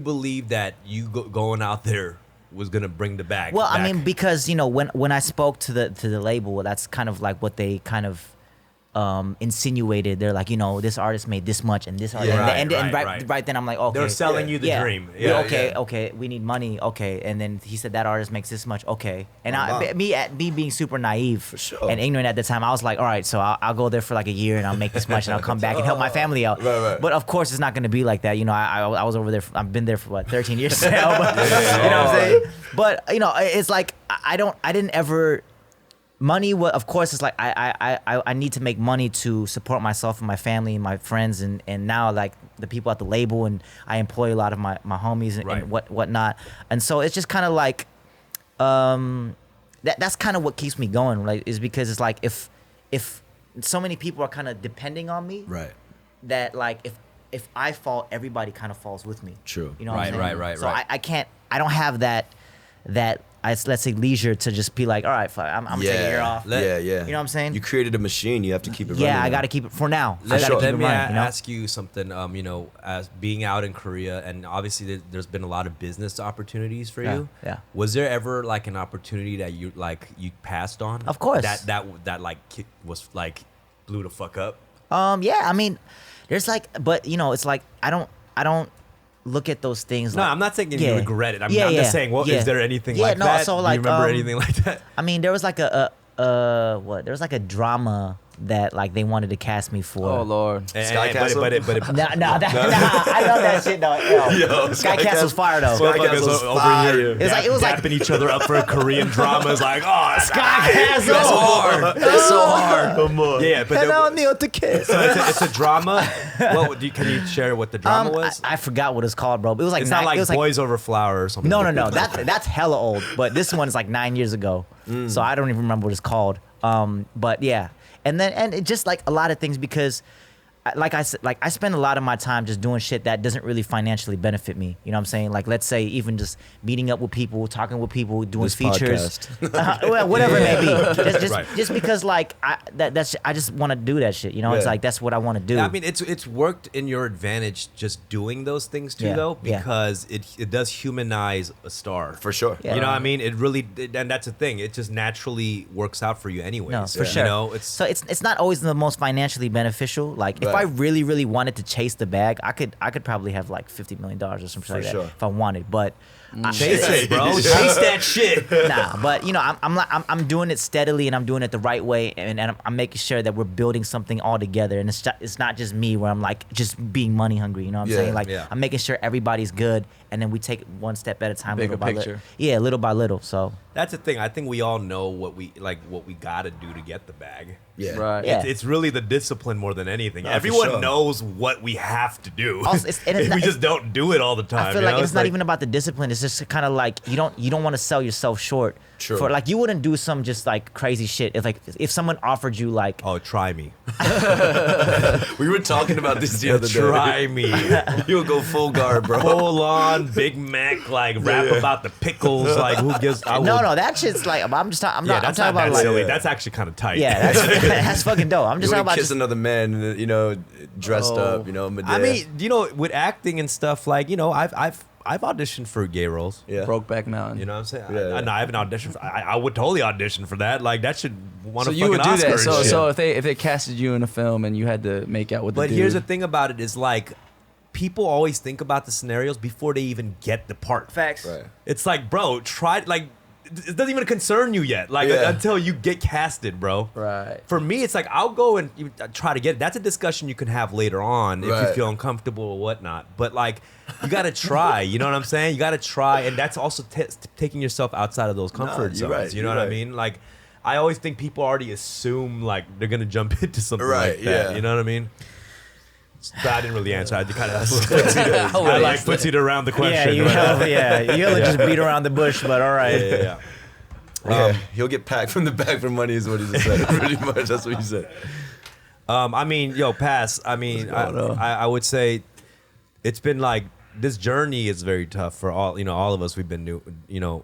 believe that you going out there was gonna bring the bag. Well, back. I mean, because when I spoke to the label, that's kind of like what they kind of insinuated. They're like, this artist made this much and this artist, and right then I'm like, okay, they're selling you the dream. Okay, we need money. Okay, and then he said that artist makes this much. Okay, and me being super naive and ignorant at the time, I was like, all right, so I'll go there for like a year and I'll make this much and I'll come back and help my family out. Right. But of course, it's not going to be like that. I was over there. I've been there for what 13 years now. But, you know what I'm saying? But it's like I didn't ever. Money, of course, it's like I need to make money to support myself and my family and my friends and now like the people at the label, and I employ a lot of my homies and whatnot. And so it's just kind of like that's kind of what keeps me going, like, is because it's like if so many people are kind of depending on me, Right. that like if I fall, everybody kind of falls with me. True. You know what I'm saying? Right. So I don't have that let's say leisure to just be like, all right, fuck, I'm taking a year off. Yeah. You know what I'm saying? You created a machine. You have to keep it running. Yeah, I got to keep it for now. Let me running, ask you something. As being out in Korea, and obviously there's been a lot of business opportunities for you. Yeah. Was there ever like an opportunity that you passed on? Of course. That like was like blew the fuck up. Yeah, I mean, there's like, but it's like I don't look at those things. No, like, I'm not saying you yeah. regret it. I'm Yeah, just saying, is there anything like no, that? So Do like, you remember anything like that? I mean, there was like there was like a drama that like they wanted to cast me for. Oh Lord. Sky Castle? Nah, I love that shit though. Yo, Sky Castle's fire though. Sky Castle's over fire. here. It was like dapping each other up for a Korean drama. It's like, oh, Sky Castle. That's so hard. That's so hard. Come on. Yeah, but Hello, Neil to kiss. so it's a drama. Can you share what the drama was? I forgot what it's called, bro. It was like It's not like it was Boys Over Flower or something. No. That's hella old. But this one is like 9 years ago, so I don't even remember what it's called. But yeah, and it just like a lot of things because, like I said, like I spend a lot of my time just doing shit that doesn't really financially benefit me. You know what I'm saying? Like let's say even just meeting up with people, talking with people, doing This features, podcast. well, whatever it may be. Right. Just because like I just want to do that shit. You know, it's Yeah. like that's what I want to do. I mean, it's worked in your advantage just doing those things too, Yeah, though, yeah. because it does humanize a star. For sure. Yeah. You know what I mean? It really, and that's the thing. It just naturally works out for you anyways. No, for sure. You know, So it's not always the most financially beneficial. Like if Right. I really wanted to chase the bag, I could probably have like $50 million or something like that sure. if I wanted. But chase it, bro. Chase that shit. nah. But I'm doing it steadily and I'm doing it the right way, and I'm making sure that we're building something all together. And it's not just me where I'm like just being money hungry. You know what I'm Yeah, saying? Like yeah. I'm making sure everybody's good, and then we take it one step at a time, Bigger little by picture. little. Yeah, little by little. So That's the thing. I think we all know what we gotta do to get the bag. Yeah. Right. Yeah. It's really the discipline more than anything. Nah, for Everyone sure. knows what we have to do. Also, and it's we not- just don't do it all the time. I feel you like know? it's not even about the discipline. It's just kind of like you don't want to sell yourself short. True. For like you wouldn't do some just like crazy shit if someone offered you like Oh, try me. We were talking about this the other day. Try me. You'll go full guard, bro. Full on Big Mac, like rap about the pickles. Like who gives? no that shit's like I'm just I'm Yeah, not I'm that's talking not about that like silly. That's actually kind of tight. yeah that's fucking dope. I'm You just talking want about to kiss just, another man, dressed up, Medea. I mean, with acting and stuff, like I've auditioned for gay roles. yeah. Brokeback Mountain. You know what I'm saying? Yeah, I haven't auditioned. I would totally audition for that. Like that should want So a you fucking would do Oscar that. and So shit. so if they casted you in a film and you had to make out with the But dude. here's the thing about it is like people always think about the scenarios before they even get the part. facts. Right. It's like, bro, try like it doesn't even concern you yet. Like Yeah. until you get casted, bro. Right. For me, it's like I'll go and try to get it. That's a discussion you can have later on if you Right. feel uncomfortable or whatnot. But like, you got to try. You know what I'm saying? You got to try, and that's also taking yourself outside of those comfort you're zones. right, You know you're what I right. mean? Like, I always think people already assume like they're gonna jump into something Right, like that. yeah. You know what I mean? But I didn't really answer. I kind of Oh, I like footsied around the Yeah, question. you but- hella just beat around the bush, but all right. yeah. Yeah, he'll get packed from the back for money is what he just said. Pretty much, that's what he said. I mean, Pass. I mean, I would say it's been like this journey is very tough for all of us. We've been new,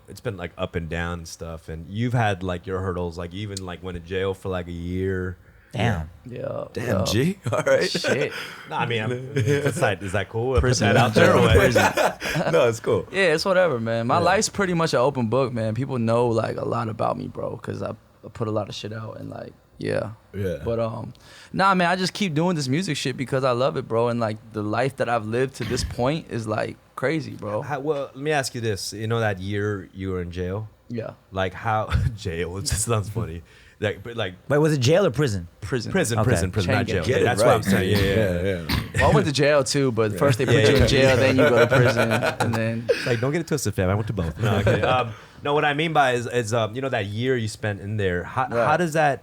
it's been like up and down and stuff. And you've had like your hurdles, like you even like went to jail for like a year. Damn. Yeah. Damn, G. All right. Shit. No, I mean, is that cool? Put Prison. that out there or what? No, it's cool. Yeah, it's whatever, man. My life's pretty much an open book, man. People know like a lot about me, bro, because I put a lot of shit out and like, yeah. But nah, man, I just keep doing this music shit because I love it, bro. And like the life that I've lived to this point is like crazy, bro. Well, let me ask you this. You know that year you were in jail? Yeah. Like how jail? It just sounds funny. Like, but like Wait, was it jail or prison? Prison. prison, Okay. prison, Chain not gang. jail. Get Yeah, it that's right. what I'm saying. Yeah. Well, I went to jail too, but first they put you in jail, then you go to prison, and then Like, don't get it twisted, fam. I went to both. No, okay. No, what I mean by is you know that year you spent in there. How does that,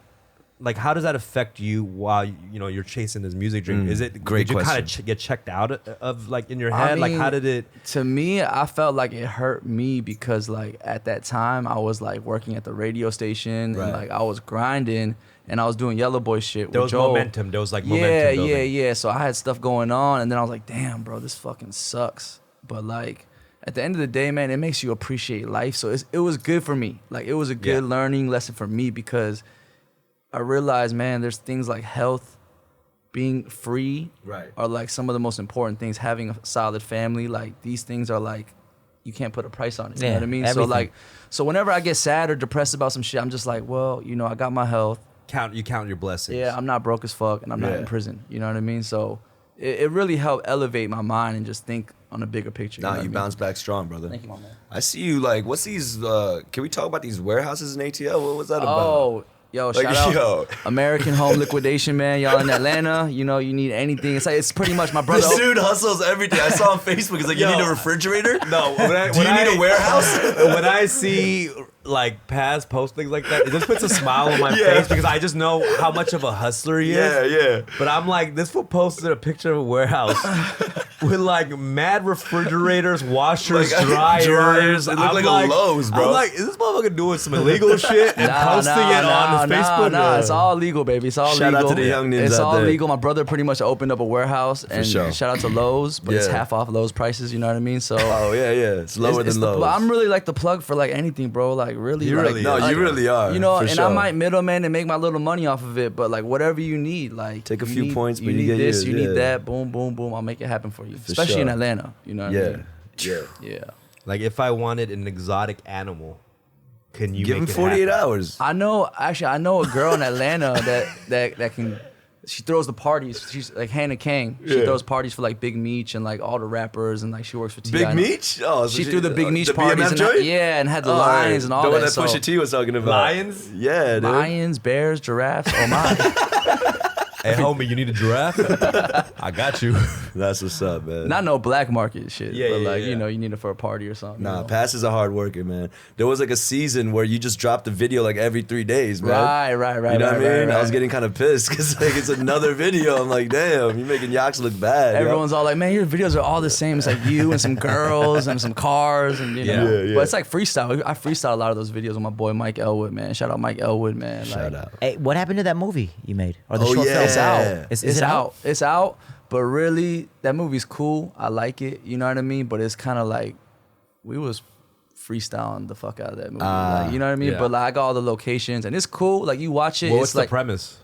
like, how does that affect you while you're chasing this music dream? Is it great did you kind question. of get checked out of like in your I head? Like, how mean, did it? to me, I felt like it hurt me because like at that time I was like working at the radio station Right. and like I was grinding and I was doing Yellow Boy shit There with was Joel. momentum. There was like momentum building. Yeah. So I had stuff going on and then I was like, damn, bro, this fucking sucks. But like at the end of the day, man, it makes you appreciate life. So it was good for me. Like it was a good learning lesson for me because I realized, man, there's things like health, being free, Right. are like some of the most important things. Having a solid family, like these things are like you can't put a price on it. You know Yeah, what I mean? everything. So whenever I get sad or depressed about some shit, I'm just like, well, I got my health. You count your blessings. Yeah, I'm not broke as fuck, and I'm not in prison. You know what I mean? So it really helped elevate my mind and just think on a bigger picture. Nah, know what you I mean? bounce back strong, brother. Thank you, my man. I see you like, what's these, can we talk about these warehouses in ATL? What was that about? Oh, yo, Like, shout out yo. American Home Liquidation, man. Y'all in Atlanta, you need anything. It's pretty much my brother. This dude hustles everything. I saw on Facebook. He's like, you Yo. need a refrigerator? No, Do you need a warehouse? When I see like Paz post things like that, it just puts a smile on my Yeah. face because I just know how much of a hustler he is. Yeah. But I'm like, this fool posted a picture of a warehouse with like mad refrigerators, washers, Like, dryers. dryers. It looked like a Lowe's, bro. I'm like, is this motherfucker doing some illegal shit and posting it on his Facebook? Nah, it's all legal, baby. It's all Shout legal. out to the young ninjas It's out all there. legal. My brother pretty much opened up a warehouse, and sure. shout out to Lowe's, but it's Yeah. half off Lowe's prices. You know what I mean? So Oh, yeah. It's lower it's than the- Lowe's. but I'm really like the plug for like anything, bro. Like really, You like, really No, are. you really are. You know, for and sure. I might middleman and make my little money off of it, but like whatever you need, like Take a you few need- points, you but you need get this, yours, you need yeah. that, boom, boom, boom. I'll make it happen for you, especially sure. in Atlanta. You know what I mean? Yeah. Yeah. Like if I wanted an exotic animal, can you Give him make it 48 happen? hours. I know a girl in Atlanta that can. She throws the parties. She's like Hannah Kang. She Yeah. throws parties for like Big Meech and like all the rappers, and like she works for T.I. Big Meech? Oh, so She threw the Big Meech the parties BMF and joint? and had the Oh, lions and all the that. one that So Pusha T was talking about. Lions? Yeah, dude. lions, bears, giraffes. Oh my! Hey, homie, you need a giraffe? I got you. That's what's up, man. Not no black market shit. Yeah, but yeah, like yeah. you need it for a party or something. Nah, you know? Pass is a hard worker, man. There was like a season where you just dropped a video like every 3 days, man. Right. You know right, what I mean? right. I was getting kind of pissed because like it's another video. I'm like, damn, you're making Yachts look bad. yo. Everyone's all like, man, your videos are all the same. It's like you and some girls and some cars and you know. Yeah. But it's like freestyle. I freestyle a lot of those videos with my boy Mike Elwood, man. Shout out Mike Elwood, man. Shout like, out. Hey, what happened to that movie you made? Or the Oh, short yeah. film? It's out. Is It's it out? out. It's out. But really, that movie's cool. I like it. You know what I mean? But it's kind of like we was freestyling the fuck out of that movie. Like, you know what I mean? yeah. But like I got all the locations and it's cool. Like you watch it, What's it's the like premise?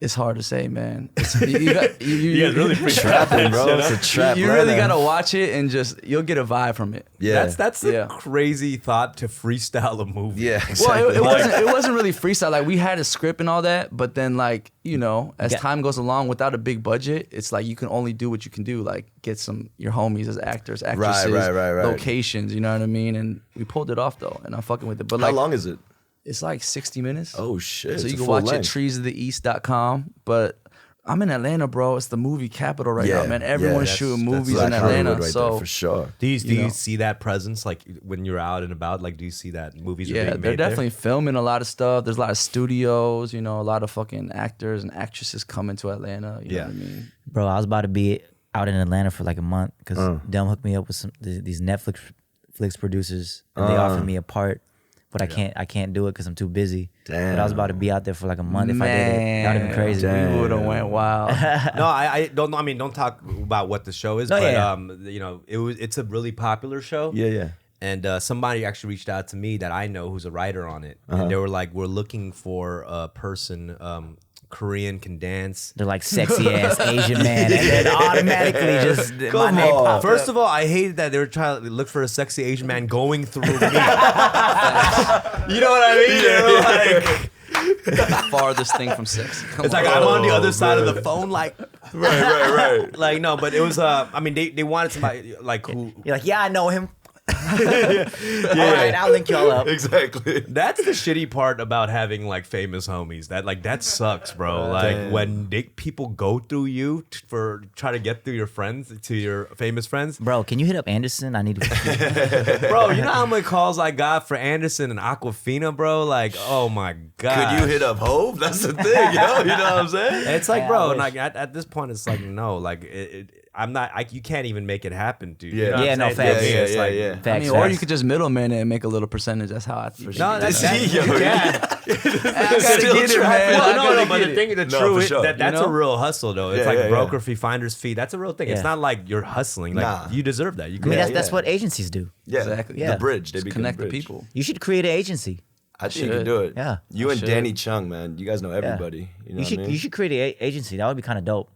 it's hard to say, man. It's, you got, you really Trapping, bro. It's a trap. you really letter. gotta watch it and just you'll get a vibe from it. Yeah. That's a crazy thought to freestyle a movie. Yeah, Well, exactly. it wasn't really freestyle. Like we had a script and all that, but then like as Yeah. time goes along, without a big budget, it's like you can only do what you can do. Like get your homies as actors, actresses, right. locations. You know what I mean? And we pulled it off though, and I'm fucking with it. But How like, long is it? it's like 60 minutes. Oh shit! so it's you a can full watch length. it treesoftheeast.com. But I'm in Atlanta, bro. It's the movie capital right now, man. Everyone's shooting movies Black in Atlanta. Hollywood right so there, for sure. Do You you know. see that presence like when you're out and about? Like, do you see that movies are yeah, being they're made definitely filming a lot of stuff. There's a lot of studios, a lot of fucking actors and actresses coming to Atlanta. You know what I mean? Bro, I was about to be out in Atlanta for like a month because Dumb hooked me up with these Netflix producers, and they offered me a part, but I can't do it because I'm too busy. Damn. But I was about to be out there for like a month. If I did it, that would have been crazy. Damn. We would have went wild. there? No, I don't. I mean, don't talk about what the show is, No, but yeah. it's a really popular show. Yeah. And somebody actually reached out to me that I know who's a writer on it, and they were like, "We're looking for a person Korean can dance. They're like sexy ass Asian man, and then automatically just my name popped First up. of all, I hated that they were trying to look for a sexy Asian man going through me. You know what I mean? They were like, The farthest thing from sex. it's like I'm on the other side of the phone, like, right. like no, but it was. I mean, they wanted somebody like who. You're like, yeah, I know him. All right, I'll link y'all up. Exactly. That's the shitty part about having like famous homies. That sucks, bro. Like Damn. when people go through you for try to get through your friends to your famous friends. Bro, can you hit up Anderson? I need to. Bro, you know how many calls I got for Anderson and Aquafina, bro? Like, oh my god. Could you hit up Hove? That's the thing, yo. You know what I'm saying? It's like, I bro, wish. like at this point, it's like no, like I'm not. You can't even make it happen, dude. Yeah. You know what Yeah, I'm no, saying? facts. To me, it's Yeah, like, yeah. I Facts, mean, or facts. you could just middleman it and make a little percentage. That's how I think. No, that's Yo, Still Well, no, but the thing, the No, true, for sure. that's You know? a real hustle though. It's Yeah, like yeah, broker fee, finder's fee. That's a real thing. It's Yeah. not like you're hustling. Like Nah. you deserve that. You I can. mean, Yeah, that's yeah. what agencies do. Yeah, Exactly. Yeah. The bridge. They Just become connect the bridge. people. You should create an agency. I think you should. can do it. Yeah. You I and should. Danny Chung, man. You guys know everybody. You know You should what I mean? you should create an agency. That would be kind of dope.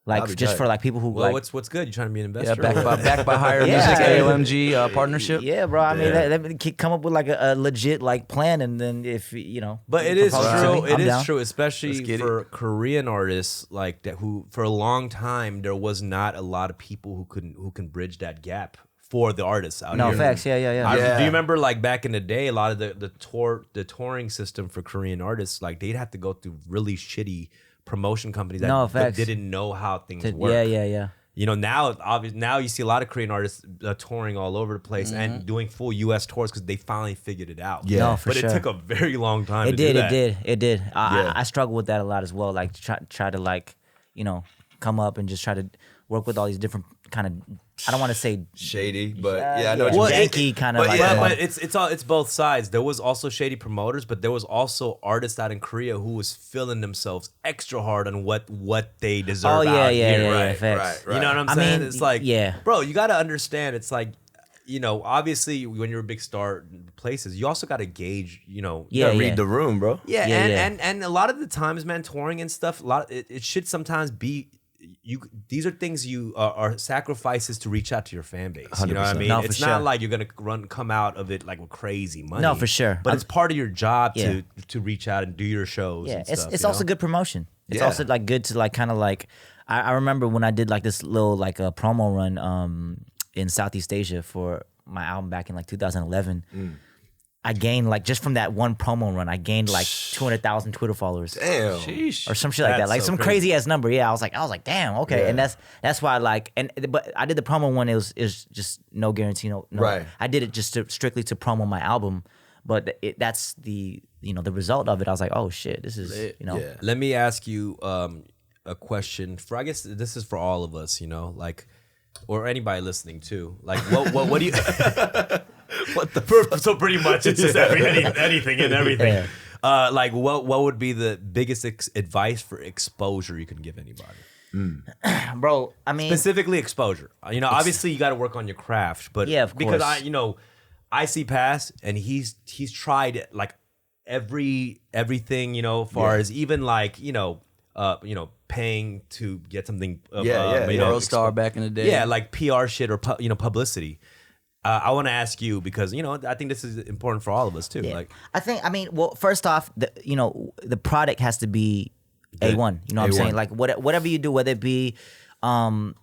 Like That'd be just tight. for like people who Well, like. what's good? You trying to be an Yeah, investor? backed by Higher Yeah. Music AOMG partnership. Yeah, bro. I mean, Yeah. that come up with like a legit like plan, and then if you know. But it you is propose to true. me, It I'm is down. true, Let's especially get for Korean artists like that. Who for a long time there was not a lot of people who can bridge that gap for the artists out No here. facts. Yeah. Yeah. Do you remember like back in the day, a lot of the touring system for Korean artists, like they'd have to go through really shitty promotion companies that No, facts. didn't know how things work. Yeah. You know, now you see a lot of Korean artists touring all over the place and doing full U.S. tours because they finally figured it out. Yeah. No, for but sure. it took a very long time. It to did. do that. It did. Yeah. I struggle with that a lot as well. Like try to like, you know, come up and just try to work with all these different kind of. I don't want to say Shady, but yeah, I know what yeah, you mean. janky kind of But like. yeah, But it's both sides. There was also shady promoters, but there was also artists out in Korea who was filling themselves extra hard on what they deserve. Oh, yeah, out yeah, here. yeah, facts. You know what I'm I saying? mean, It's like, yeah. bro, you got to understand. It's like, you know, obviously when you're a big star in places, you also got to gauge, you know. Yeah, Yeah, read the room, bro. Yeah, Yeah, and, yeah. and a lot of the times, man, touring and stuff, it should sometimes be. These are things you are sacrifices to reach out to your fan base. You know what I 100%. mean? No, for It's sure. not like you're gonna come out of it like with crazy money. No, for sure. But it's part of your job Yeah. to reach out and do your shows. Yeah, and it's stuff, it's you also know? good promotion. It's Yeah. also like good to like kind of like I remember when I did like this little like a promo run in Southeast Asia for my album back in like 2011. I gained like just from that one promo run, I gained like 200,000 Twitter followers Damn. Sheesh. or some shit like that, That's like so some crazy. crazy ass number. Yeah, I was like, damn, okay, Yeah. and that's why I like but I did the promo one. It was just no guarantee, no. Right. I did it just strictly to promo my album, but that's the the result of it. I was like, oh shit, this is Yeah. Let me ask you a question. For I guess this is for all of us, you know, like, or anybody listening too. Like, what do you? So pretty much it's just anything and everything. Yeah. Like, what would be the biggest advice for exposure you can give anybody? bro. I mean, Specifically exposure. You know, obviously you got to work on your craft, but Yeah, of because course. I see Pass and he's tried like everything, you know, far as even like, paying to get something Star back in the day. yeah, like PR shit or publicity. I want to ask you because I think this is important for all of us too. Yeah. Like, I mean, well, first off, the product has to be A1. You know what I'm A1. saying? Like whatever you do, whether it be, an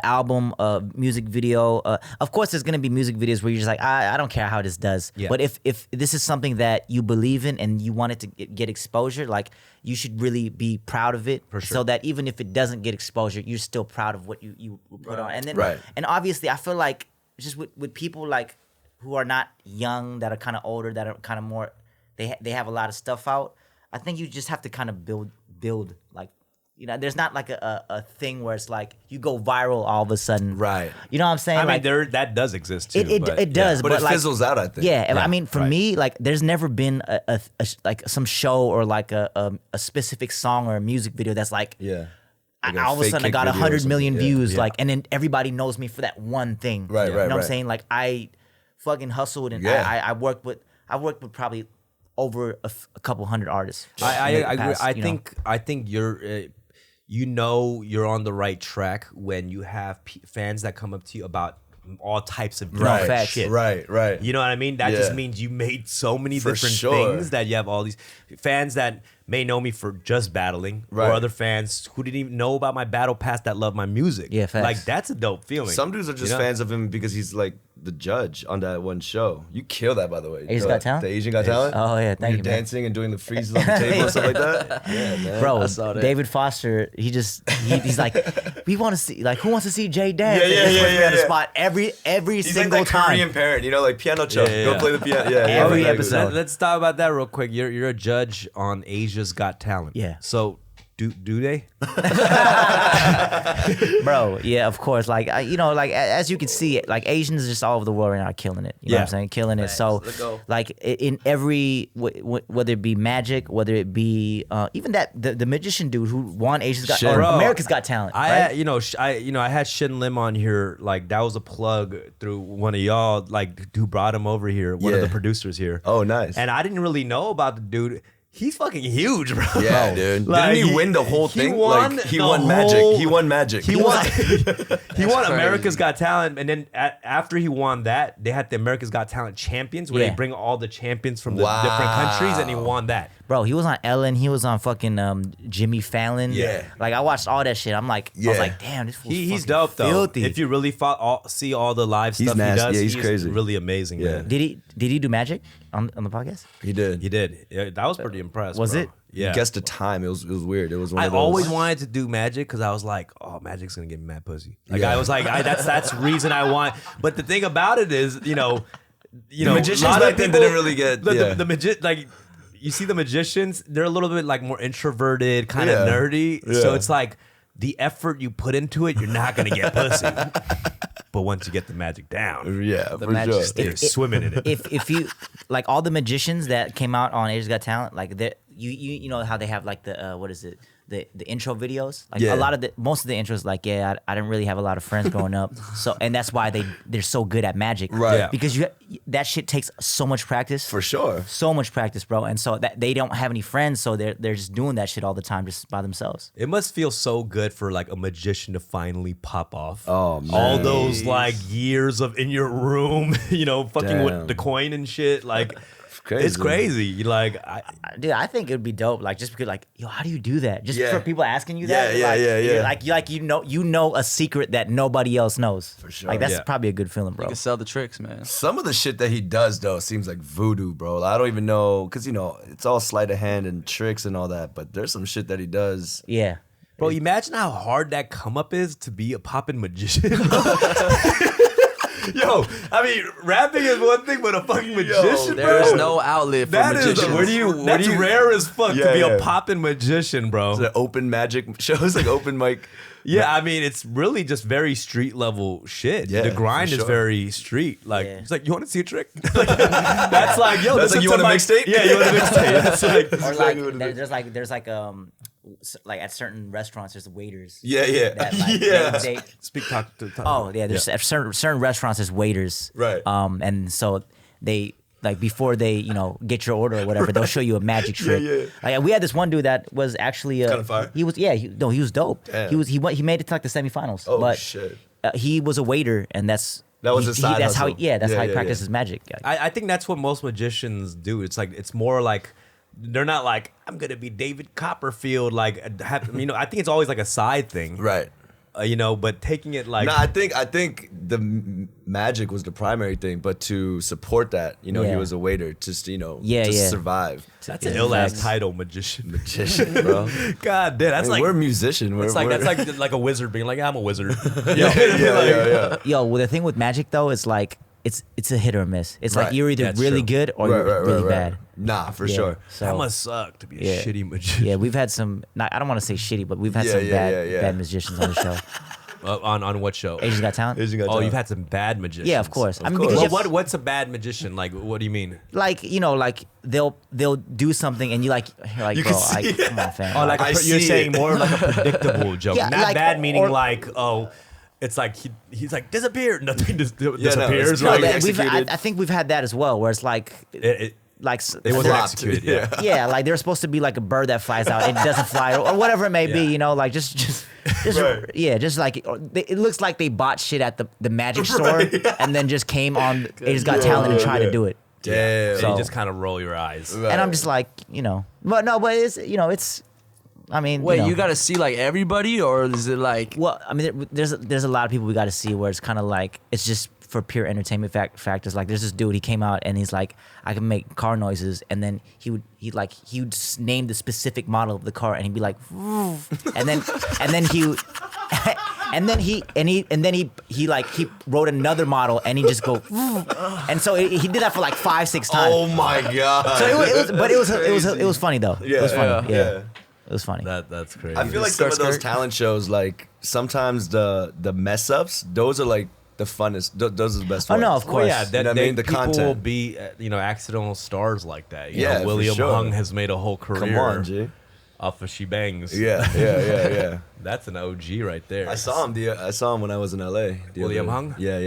album, a music video. Of course, there's gonna be music videos where you're just like, I don't care how this does. Yeah. But if this is something that you believe in and you want it to get exposure, like you should really be proud of it. For sure. So that even if it doesn't get exposure, you're still proud of what you put on. And then, Right. and obviously, I feel like just with people like who are not young, that are kind of older, that are kind of more, they have a lot of stuff out. I think you just have to kind of build like, there's not like a thing where it's like you go viral all of a sudden. Right. You know what I'm saying? I like, mean, that does exist too. it does, But it like, fizzles out, I think. yeah, I Right, mean, for right. me, like, there's never been a like some show or like a specific song or a music video that's like, Yeah. Like a all of a fake sudden I kick got video or 100 million something. Yeah. views, Yeah. like, and then everybody knows me for that one thing. Right, You right, know what I'm right. saying? Like, I fucking hustled and Yeah. I worked with probably over a couple hundred artists. I in the agree. past, I think you're you're on the right track when you have fans that come up to you about all types of different facts. shit. Right. You know what I mean? That just Yeah. means you made so many For different sure. things that you have all these fans that may know me for just battling, Right. or other fans who didn't even know about my battle pass that love my music. Yeah, facts. Like that's a dope feeling. Some dudes are just You know? fans of him because he's like the judge on that one show. You kill that, by the way. Asian Got Talent? The Asian Got Talent? Oh, yeah, When thank you're you, man. dancing and doing the freezes on the table and stuff like that. Yeah, man. Bro, I saw that. David Foster, he's like, we want to see, like, who wants to see Jay dance? Yeah, And yeah, he puts yeah, me on the yeah. spot every He's single like that time. Korean parent, like piano chuck. Yeah, Go yeah. play the piano. Yeah, Every exactly. episode. Let's talk about that real quick. You're a judge on Asia's Got Talent. Yeah. So do they? Bro, yeah, of course. Like, as you can see, like, Asians just all over the world right now are killing it. You know what I'm saying? Killing it. So, Let's go. like, in every, whether it be Magic, whether it be even the magician dude who won Asia's Got, or Bro, America's Got Talent. I right? had, I had Shin Lim on here. Like that was a plug through one of y'all, like who brought him over here. One of Yeah. the producers here. Oh, nice. And I didn't really know about the dude. He's fucking huge, bro. Yeah, dude. Like, Didn't he win the whole he thing? won Like, he the won whole- Magic. He won Magic. He won. He won crazy. America's Got Talent, and then after he won that, they had the America's Got Talent champions, where Yeah. they bring all the champions from the Wow. different countries, and he won that. Bro, he was on Ellen. He was on fucking Jimmy Fallon. Yeah. Like, I watched all that shit. I was Yeah. like, damn, this fool's He's fucking dope though. filthy. If you really see all the live He's stuff nasty. he does, Yeah, he's crazy. really amazing, Yeah. man. Did he do Magic on the podcast? He did. He did. Yeah, that was pretty impressed. Was bro. it? Yeah. He guessed the time. It was weird. It was one I of those. always wanted to do Magic because I was like, oh, Magic's gonna give me mad pussy. Like Yeah. I was like, that's the reason I want. But the thing about it is, magicians a lot of back then didn't really get- yeah. like. You see the magicians, they're a little bit like more introverted, kind of Yeah. nerdy. So Yeah. it's like the effort you put into it, you're not gonna get pussy. But once you get the magic down, Yeah, for magic sure. stick. you're swimming in it. If you like all the magicians that came out on Asia's Got Talent, like you know how they have like the what is it, the intro videos, like Yeah. a lot of most of the intros, like I didn't really have a lot of friends growing up, so and that's why they're so good at Magic, Right. Yeah. Because that shit takes so much practice, For sure. so much practice, bro, and so that they don't have any friends, so they're just doing that shit all the time just by themselves. It must feel so good for like a magician to finally pop off. Oh, man. All those like years of in your room, fucking Damn. with the coin and shit. Like crazy. it's crazy. You like Dude, I think it'd be dope. Like, just because, like, yo, how do you do that? Just Yeah. for people asking you Yeah, that. yeah, like, yeah, you're yeah. Like, you know a secret that nobody else knows. For sure. Like, that's Yeah. probably a good feeling, bro. You can sell the tricks, man. Some of the shit that he does though seems like voodoo, bro. I don't even know, cause it's all sleight of hand and tricks and all that. But there's some shit that he does. Yeah. bro, imagine how hard that come up is to be a poppin' magician. Yo, I mean, rapping is one thing, but a fucking magician, There is bro. no outlet for That is magicians. that's rare as fuck to Yeah, be yeah. a poppin' magician, bro. The open magic shows, like open mic. Yeah, I mean, it's really just very street level shit. Yeah, the grind for is sure. very street. Like, Yeah. it's like, you want to see a trick? That's like, yo, That's listen like, you to want a my- mixtape? Yeah, you want a mixtape. That's like, Or exactly what it like, is. there's like at certain restaurants, there's waiters. Yeah, yeah, That, like, yeah. they- speak, talk to. oh yeah, there's at certain restaurants, there's waiters. Right. And so they. Like before they, get your order or whatever, they'll show you a magic trick. yeah. Like we had this one dude that was actually Kinda fire? he was he was dope. Damn. He made it to like the semifinals. Oh, but shit. He was a waiter, and that's That was his side that's hustle. how that's Yeah, how he yeah, practices yeah. magic. I think that's what most magicians do. It's like, it's more like, they're not like, I'm going to be David Copperfield. Like, I think it's always like a side thing. Right. But taking it like. No, I think the magic was the primary thing, but to support that, he Yeah. was a waiter, just Yeah, just yeah. survive. That's an Yeah, ill ass facts. title, magician. Magician, bro. God damn, that's like. we're musician. It's like that's like a wizard being like, I'm a wizard. yeah. Yo, well, the thing with magic though is like it's a hit or miss. It's like Right. you're either That's really true. good or you're really bad. Nah, for Yeah, sure. So, That must suck to be a Yeah. shitty magician. yeah, we've had some. I don't want to say shitty, but we've had Yeah, some yeah, yeah. bad magicians on the show. On what show? Asians Got Talent. Asian Got Oh, Talent. you've had some bad magicians. Yeah, of course. I mean, course. because Well, you have- what's a bad magician? Like, what do you mean? like like they'll do something and you're like You bro, can see come on, fam. Oh, like I you're see saying it. more like a predictable joke, Yeah, not like, bad meaning or- like it's like he's like disappeared, nothing no, disappears. it's No, really right? that- executed. I think we've had that as well, where it's like It- like It wasn't Flopped. executed. Yeah. yeah, like they're supposed to be like a bird that flies out and it doesn't fly or whatever it may be, Yeah. you know, like just Right. yeah, just like it looks like they bought shit at the magic store and then just came on. They just got talent and tried to do it. Damn. So So- you just kind of roll your eyes. Right. And I'm just like, you know, but it's, you know, it's, I mean, Wait, you, know, you got to see like everybody, or is it like? well, I mean, there's a lot of people we got to see where it's kind of like it's just for pure entertainment factors. Like there's this dude, he came out and he's like, I can make car noises, and then he would name the specific model of the car, and he'd be like, and then he. And then he wrote another model, and he just go, and so he did that for like 5-6 times. Oh my god. So it was funny though. Yeah, It was funny. yeah. Yeah. It was funny. That's crazy. I feel like some of those skirt. talent shows, like sometimes the mess ups, those are like the funnest. Those are the best Oh, ones. no, of Well, course. yeah, You know what I mean? The people will content. be, accidental stars like that. You Yeah, know, for William sure. Hung has made a whole career Come on, G. off of She Bangs. Yeah. That's an OG right there. I saw him when I was in LA. the William other- Hung? Yeah.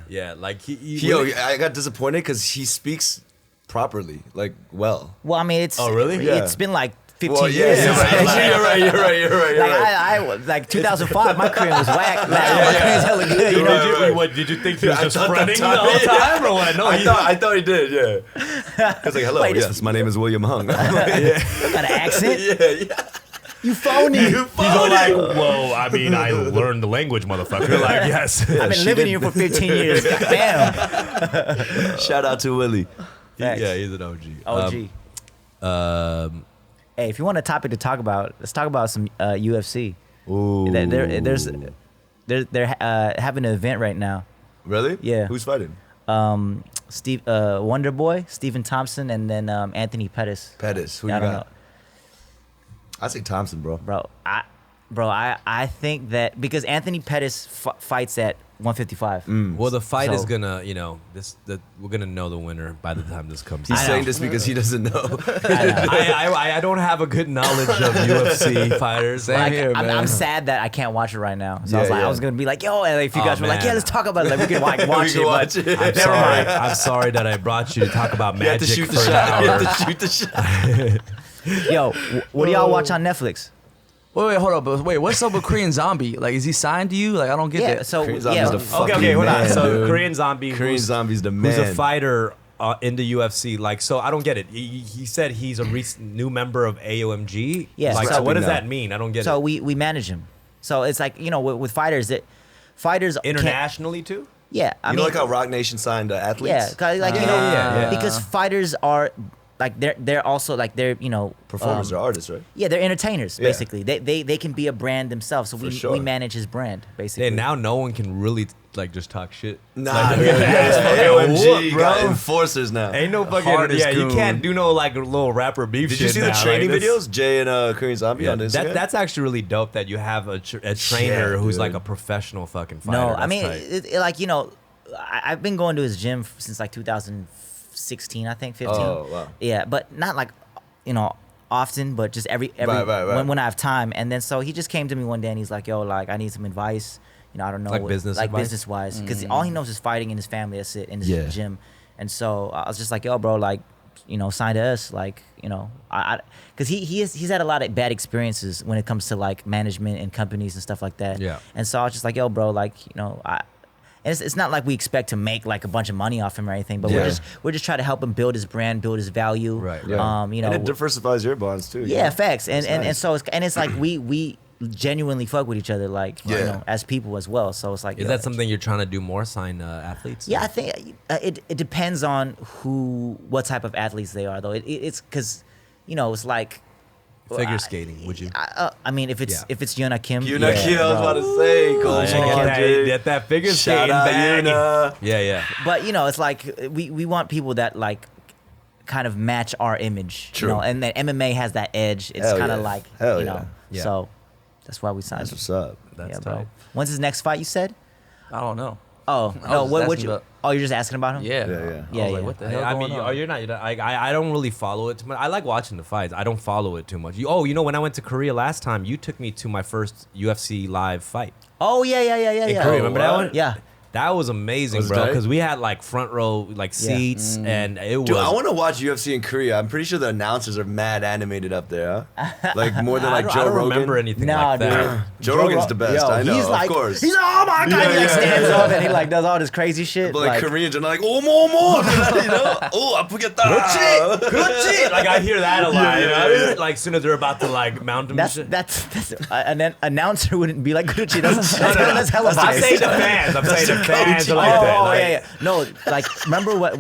Yeah, like Yo, I got disappointed because he speaks properly, like well. Well, I mean, it's Oh, really? Yeah. It's been like 15 Well, yeah, years. you're since- right. You're right. Like I like 2005, my career was whack. Like, my career's hella good. You know? Did you think he was I just thought that fronting the time- whole time or what? No, I thought he did. Yeah. I was like, hello, Wait, yes, my name is William Hung. I'm like, Got an accent? yeah. You phony. He's all like, well, I mean, I learned the language, motherfucker. Like, yes. I've been living here for 15 years. Damn. Shout out to Willie. Facts. Yeah, he's an OG. OG. Hey, if you want a topic to talk about, let's talk about some UFC. Ooh. They're having an event right now. Really? Yeah. Who's fighting? Steve Wonder Boy, Stephen Thompson, and then Anthony Pettis. Pettis. Who I you don't got? know. I say Thompson, bro. I think that because Anthony Pettis fights at 155. Well, the fight is So- gonna, we're gonna know the winner by the time this comes. He's out. saying this because he doesn't know. I don't have a good knowledge of UFC fighters. Same Like, here, man. I'm sad that I can't watch it right now. So Yeah, I was like, yeah. I was gonna be like, yo, and if you Oh, guys were like, man. yeah, let's talk about it. Like, we can watch We can it. watch but it. I'm Never sorry. mind. I'm sorry that I brought you to talk about You have to magic shoot for the an shot. You hour. have to shoot the shot. Yo, what do y'all watch on Netflix? Wait, hold up. But wait, what's up with Korean Zombie? Like, is he signed to you? Like, I don't get Yeah, that. so Korean yeah, Zombie's the fucking Okay, hold on. man, So dude. Korean Zombie, Korean Zombie's the man. who's a fighter in the UFC. Like, so I don't get it. He said he's a new member of AOMG. Yeah, Like, so- so what does now. that mean? I don't get so it. we manage him. So it's like, you know, with fighters that fighters can't- Internationally too. Yeah, I You mean, know, like how Rock Nation signed athletes? yeah, 'cause, like you know, yeah. because fighters are like they're also like they're Performers are artists, right? Yeah, they're entertainers Yeah. basically. They can be a brand themselves. So we sure. manage his brand basically. And now no one can really like just talk shit. Nah, Like, AOMG bro. got enforcers now. Ain't no fucking Hardest you goon. can't do no like little rapper beef Did shit. you see the now. training Like, that's- videos? Jay and Korean Zombie Yeah, on Instagram? that's actually really dope that you have a trainer who's dude. like a professional fucking fighter. no, I That's mean, tight. like I've been going to his gym since like 2016, I think 15. Oh, wow. Yeah, but not like often, but just every Right. when I have time. And then so he just came to me one day and he's like, "Yo, like I need some advice. I don't know, Like business like advice? business wise, because all he knows is fighting in his family. That's it in his Yeah. gym." And so I was just like, "Yo, bro, like." Sign to us, like, because he's had a lot of bad experiences when it comes to like management and companies and stuff like that. Yeah. And so I was just like, yo, bro, like, and it's not like we expect to make like a bunch of money off him or anything, but Yeah. we're just trying to help him build his brand, build his value. Right. Yeah. And it diversifies your bonds too. yeah, facts. And That's nice. so it's like we genuinely fuck with each other, like Yeah. as people as well. So it's like, Is that something you're trying to do more? Sign athletes? Yeah, I think it depends on what type of athletes they are, though. It's because it's like Figure skating, would you? I mean, if it's Yeah. if it's Yuna Kim, Yuna Kim, I was about to say. Cool. Oh, yeah, get that figure Shout skating out bag. Yuna. Yeah. But it's like we want people that like kind of match our image, True. and then MMA has that edge. It's Hell kind of yeah. like Hell yeah. So that's why we signed. That's him. what's up. That's Yeah, tight. bro. When's his next fight? You said? I don't know. Oh I no, was what asking you? about- Oh, you're just asking about him? Yeah. Yeah. I was Yeah, like, yeah. what the hell I going mean, on? you're not. I don't really follow it too much. I like watching the fights. I don't follow it too much. When I went to Korea last time, you took me to my first UFC live fight Oh yeah. in Korea. Remember that what? one? Yeah. That was amazing, Was it bro. tight? Because we had like front row like seats, and it was. Dude, I want to watch UFC in Korea. I'm pretty sure the announcers are mad animated up there, huh? Like more than like I Joe don't Rogan. remember anything Nah, like that. dude. Joe Rogan's the best. I know, he's of like, course. He's like, oh my god, he Yeah, like yeah. stands up and he like does all this crazy shit. But like Koreans are like, oh, more, you know? Oh, I forget that. Good shit. Like I hear that a lot. Yeah, you yeah, know? yeah. Like as soon as they're about to like mount them. and shit. that's an announcer wouldn't be like Gucci. That's hella I'm biased. saying the fans. I'm saying the fans are like Oh, that. Like, yeah. No, like remember what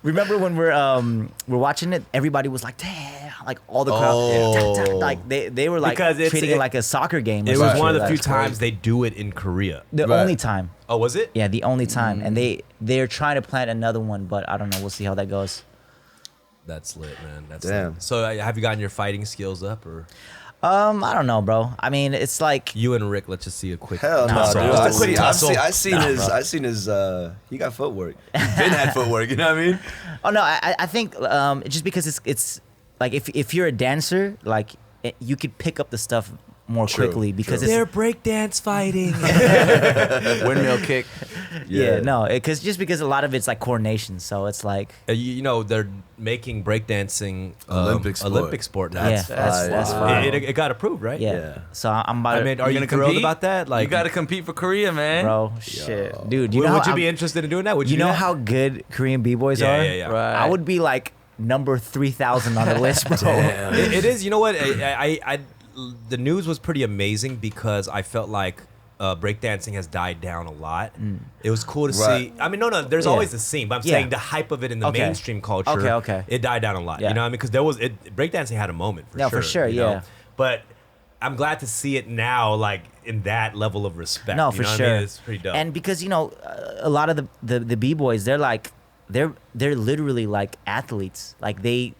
remember when we're watching it, everybody was like, damn, like all the crowd, Oh. like they were like Because treating it like a soccer game. or It some was shit. one of the few That's times they do it in Korea. the Right. only time. Oh, was it? Yeah, the only time. And they're trying to plant another one, but I don't know. We'll see how that goes. That's lit, man. That's Damn. lit. So have you gotten your fighting skills up, or I don't know, bro. I mean, it's like you and Rick? Let's just see a quick. Hell no, Nah, dude. bro. I Just a quick see, tussle. I seen his, he got footwork. Ben had footwork, you know what I mean? oh no, I think just because it's like if you're a dancer, like you could pick up the stuff more True, quickly because true. it's They're breakdance fighting. Windmill kick. yeah, no, because just because a lot of it's like coordination, so it's like You know they're making breakdancing Olympic sport. now. That's fire. It got approved, right? yeah. Yeah. So I'm about I to, mean, are you gonna thrilled compete? about that? Like, You got to compete for Korea, man. bro, shit, dude. You know would how you be interested in doing that? Would you do know that? how good Korean b-boys Yeah, are? yeah, yeah. Right. I would be like number 3,000 on the list, bro. It is. You know what? The news was pretty amazing because I felt like breakdancing has died down a lot. It was cool to Right. see. I mean, no, there's Yeah. always the scene, but I'm Yeah. saying the hype of it in the Okay. mainstream culture. Okay. It died down a lot. Yeah. You know what I mean? Because breakdancing had a moment for No, sure. for sure, you know? yeah. But I'm glad to see it now, like in that level of respect. No, you for know what sure. I mean? It's pretty dope. And because a lot of the b-boys, they're like they're literally like athletes. Like they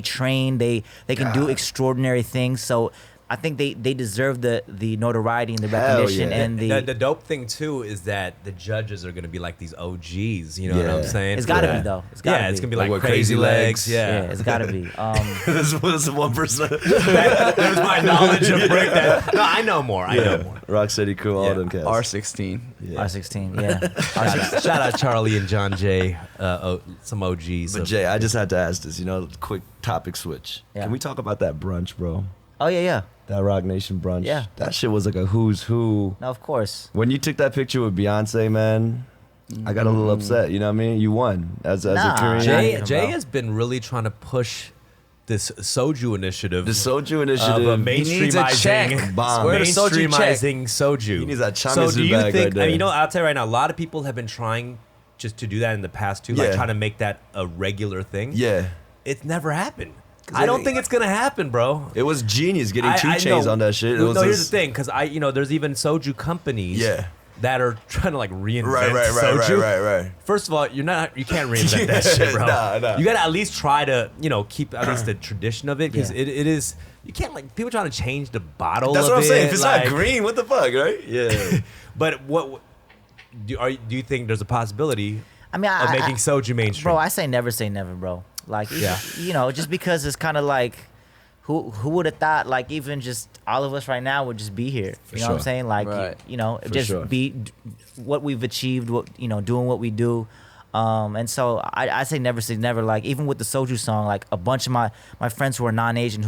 train, they can do extraordinary things. So I think they deserve the notoriety and the Hell recognition yeah. and the dope thing too is that the judges are gonna be like these OGs. You know what I'm Yeah. saying? it's got to Yeah. be though. It's got to Yeah, be. it's gonna be Like like what, Crazy Crazy Legs. Legs? yeah, it's got to be. This was 1%. There's my knowledge of breakdance. No, I know more. I know more. Rocksteady Crew, all Yeah. them cats. R16. Yeah. R16, yeah. R16. Shout out Charlie and John J. Some OGs. But of- Jay, I just had to ask this, quick topic switch. Yeah. Can we talk about that brunch, bro? Oh yeah. That Rock Nation brunch. Yeah. That shit was like a who's who. No, of course. When you took that picture with Beyonce, man, I got a little upset. You know what I mean? You won as a Nah, Korean. Jay, Yeah, Jay bro. has been really trying to push this Soju initiative. The Soju of initiative. needs a check. Bomb. Where does Soju check? mainstreamizing Soju. He needs that So chamizu do you bag think? right there. I'll tell you right now. A lot of people have been trying just to do that in the past too, like Yeah. trying to make that a regular thing. Yeah. It's never happened. I don't think it's gonna happen, bro. It was genius getting two I chains know. on that shit. It No, was here's just- the thing, because there's even Soju companies Yeah. that are trying to like reinvent Right, Soju. right. First of all, you can't reinvent that shit, bro. Nah. You gotta at least try to, keep at least the tradition of it, because Yeah. it is. You can't like people trying to change the bottle. That's of what I'm saying. it, If it's like- not green, what the fuck, right? Yeah. But what do you think there's a possibility I mean, of making Soju mainstream? Bro, I say never, bro. Like, Yeah. Just because it's kind of like, who would have thought, like, even just all of us right now would just be here. You know what I'm sure. saying? Like, Right. just sure. be what we've achieved, doing what we do. And so I say never. Like, even with the Soju song, like, a bunch of my friends who are non-Asian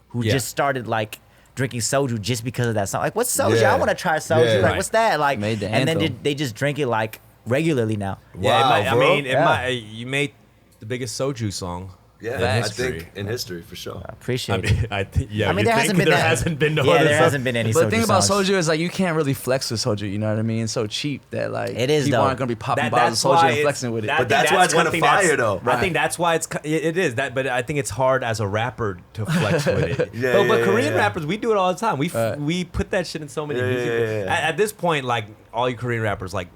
who Yeah. just started, like, drinking Soju just because of that song. Like, what's Soju? Yeah. I want to try Soju. Yeah. Like, Right. what's that? Like, Made the and then anthem. they just drink it, like, regularly now. Yeah, Wow, bro. you made the biggest Soju song. Yeah, in I history. think in history for sure. Appreciate it. I think yeah. I mean, you there think hasn't been there that- hasn't been no Yeah, other there song? hasn't been any. But the Soju thing about songs. Soju is like you can't really flex with Soju. You know what I mean? It's so cheap that like It is, people though. aren't gonna be popping That- bottles of that's Soju why and it's- flexing with it. I But think that's why it's one kinda thing that's- fire, though. I think that's why it is that, but I think it's hard as a rapper to flex with it. Yeah, but yeah, Korean yeah. rappers, we do it all the time. We put that shit in so many Yeah, music. yeah, yeah. At this point, like all you Korean rappers, like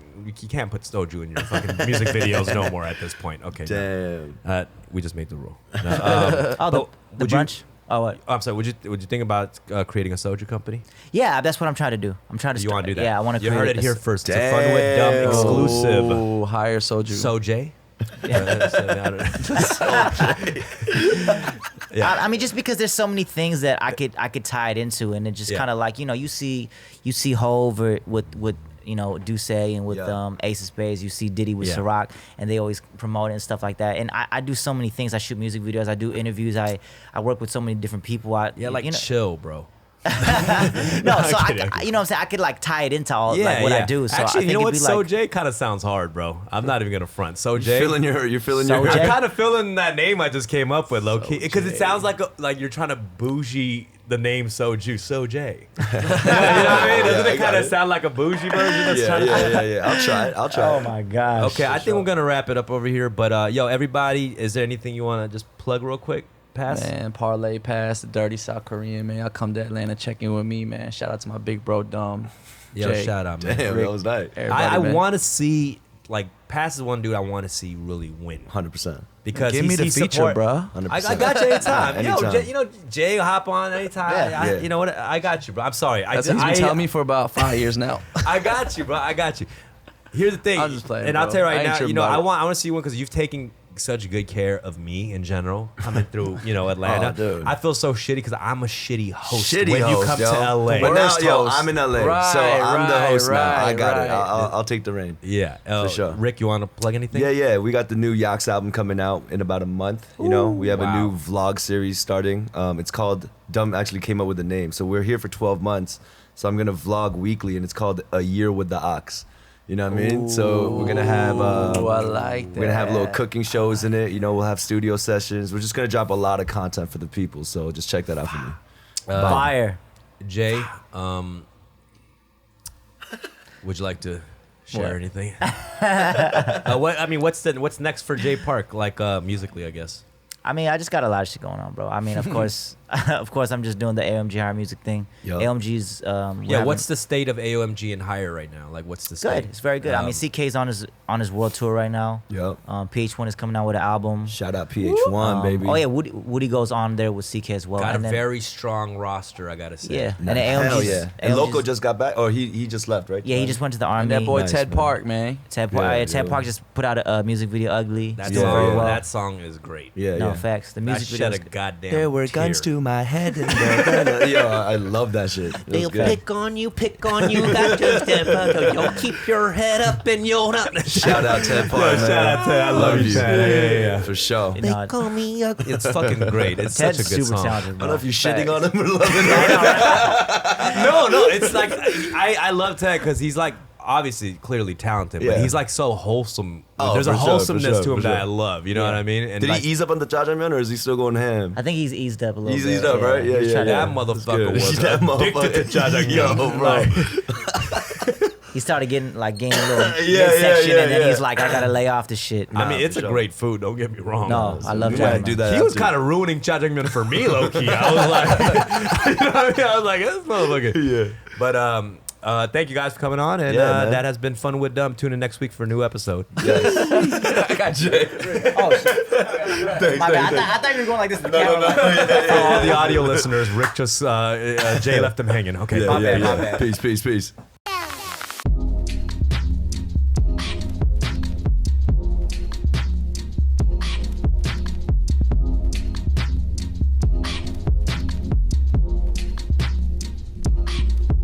you can't put Soju in your fucking music videos no more. At this point, okay. no. Damn. We just made the rule. Oh, the would you- brunch. Oh, what? I'm sorry. Would you think about creating a Soju company? Yeah, that's what I'm trying to do. I'm trying to. You want to do that? Yeah, I want to. You heard it here first. It's a Fun with Damn. Dumb exclusive. Oh, higher Soju. Soj. I mean, just because there's so many things that I could tie it into, and it just Yeah. kind of like you see Hove or with Duce and with Ace of Spades. You see Diddy with Ciroc, and they always promote it and stuff like that. And I do so many things. I shoot music videos. I do interviews. I work with so many different people. Chill, bro. No, so I what I'm saying, I could like tie it into all what I do. So actually, I think you know what? it'd be like, Soj kind of sounds hard, bro. I'm not even gonna front. Soj. You're feeling your. Soj? I'm kind of feeling that name I just came up with, low key, because it sounds like you're trying to bougie the name Soju, Soj. You know what I mean? Doesn't it kind of sound like a bougie version? Yeah. I'll try it. oh my gosh. Okay, I think we're gonna wrap it up over here. But yo, everybody, is there anything you want to just plug real quick? Pass? Man, Parlay Pass, the dirty South Korean, man. Y'all come to Atlanta, check in with me, man. Shout out to my big bro, Dom. Yo, Jay. shout out, man. Damn, that was nice. I man. want to see, like, Pass is one dude I want to see really win. 100%. Because Give me the feature, bro. 100%. I got you anytime. Anytime. Yo, Jay will hop on anytime. Yeah. You know what? I got you, bro. I'm sorry. That's what he's been telling me for about 5 years now. I got you, bro. I got you. Here's the thing. I'm just playing, and I'll bro. tell you I right ain't now, tripping you know, about I it. want to see you win because you've taken such good care of me in general coming through, Atlanta. Oh, dude. I feel so shitty because I'm a shitty host Shitty when you host, come yo. to LA. But now, Worst yo, host. I'm in LA, Right, so I'm the host now. I right, got it. right. I'll take the reign. Yeah, For sure. Rick, you want to plug anything? Yeah. We got the new Yachts album coming out in about a month. We have a wow. new vlog series starting. It's called Dumb. Actually came up with the name. So we're here for 12 months. So I'm gonna vlog weekly, and it's called A Year with the Ox. You know what I mean? So we're gonna have I like that. we're gonna have little cooking shows in it. We'll have studio sessions. We're just gonna drop a lot of content for the people. So just check that out for me. Fire. Jay, would you like to share anything? What's next for Jay Park? Like musically, I guess. I mean, I just got a lot of shit going on, bro. I mean, of course, I'm just doing the AOMG Higher Music thing. Yup. AOMG's. What's the state of AOMG and Higher right now? Like, what's the state? good? It's very good. I mean, CK's on his world tour right now. Yup. PH1 is coming out with an album. Shout out PH1, baby. Oh yeah, Woody goes on there with CK as well. Got a and then, very strong roster, I gotta say. yeah, and Hell then AOMG's, yeah. And AOMG's Loco just got back. Or he just left, right? Yeah, he just went to the army. And that boy Nice, Ted man. Park, man. Ted Park. Yeah, Ted yeah. Park just put out a music video, Ugly. That's Yeah, very yeah. well. That song is great. Yeah, No yeah. facts. The That music video. shed a goddamn There were guns tear. to my head. Yo, I love that shit. It was They'll good. pick on you. Got your step up. Yo, keep your head up and you'll not. Shout out Ted Park, man. shout out Ted. I love you, Ted. Yeah. For sure. You know, call me up. It's fucking great. It's Ted's such a good super song. talented. I don't know if you're Facts. shitting on him or loving him. No, it's like I love Ted because he's like obviously clearly talented, but Yeah. he's like so wholesome. Oh, There's a for sure, wholesomeness for to him sure. that I love. You know what I mean? And Did like, he ease up on the jajangmyeon or is he still going ham? I think he's eased up a little He's bit. eased up, right? Yeah, He's yeah, trying to- that That's motherfucker good. was That addicted to motherfucker. jajangmyeon. Yo, bro. He started gaining a little Yeah, midsection, yeah, and then yeah. he's like, I gotta lay off this shit. I mean, it's for a sure. great food. Don't get me wrong. No, I love You might jajangmyeon. do that. He was after. kind of ruining jajangmyeon for me, low key. I was like, you know what I mean? I was like, this motherfucker. Yeah. But thank you guys for coming on, and Yeah, man. that has been Fun with Dumb. Tune in next week for a new episode. Yes. I got Jay. Oh shit! My bad. I thought you were going like this. In the camera. For all the audio listeners, Rick just Jay left him hanging. Okay, Yeah, my yeah, bad, my yeah. bad. Peace.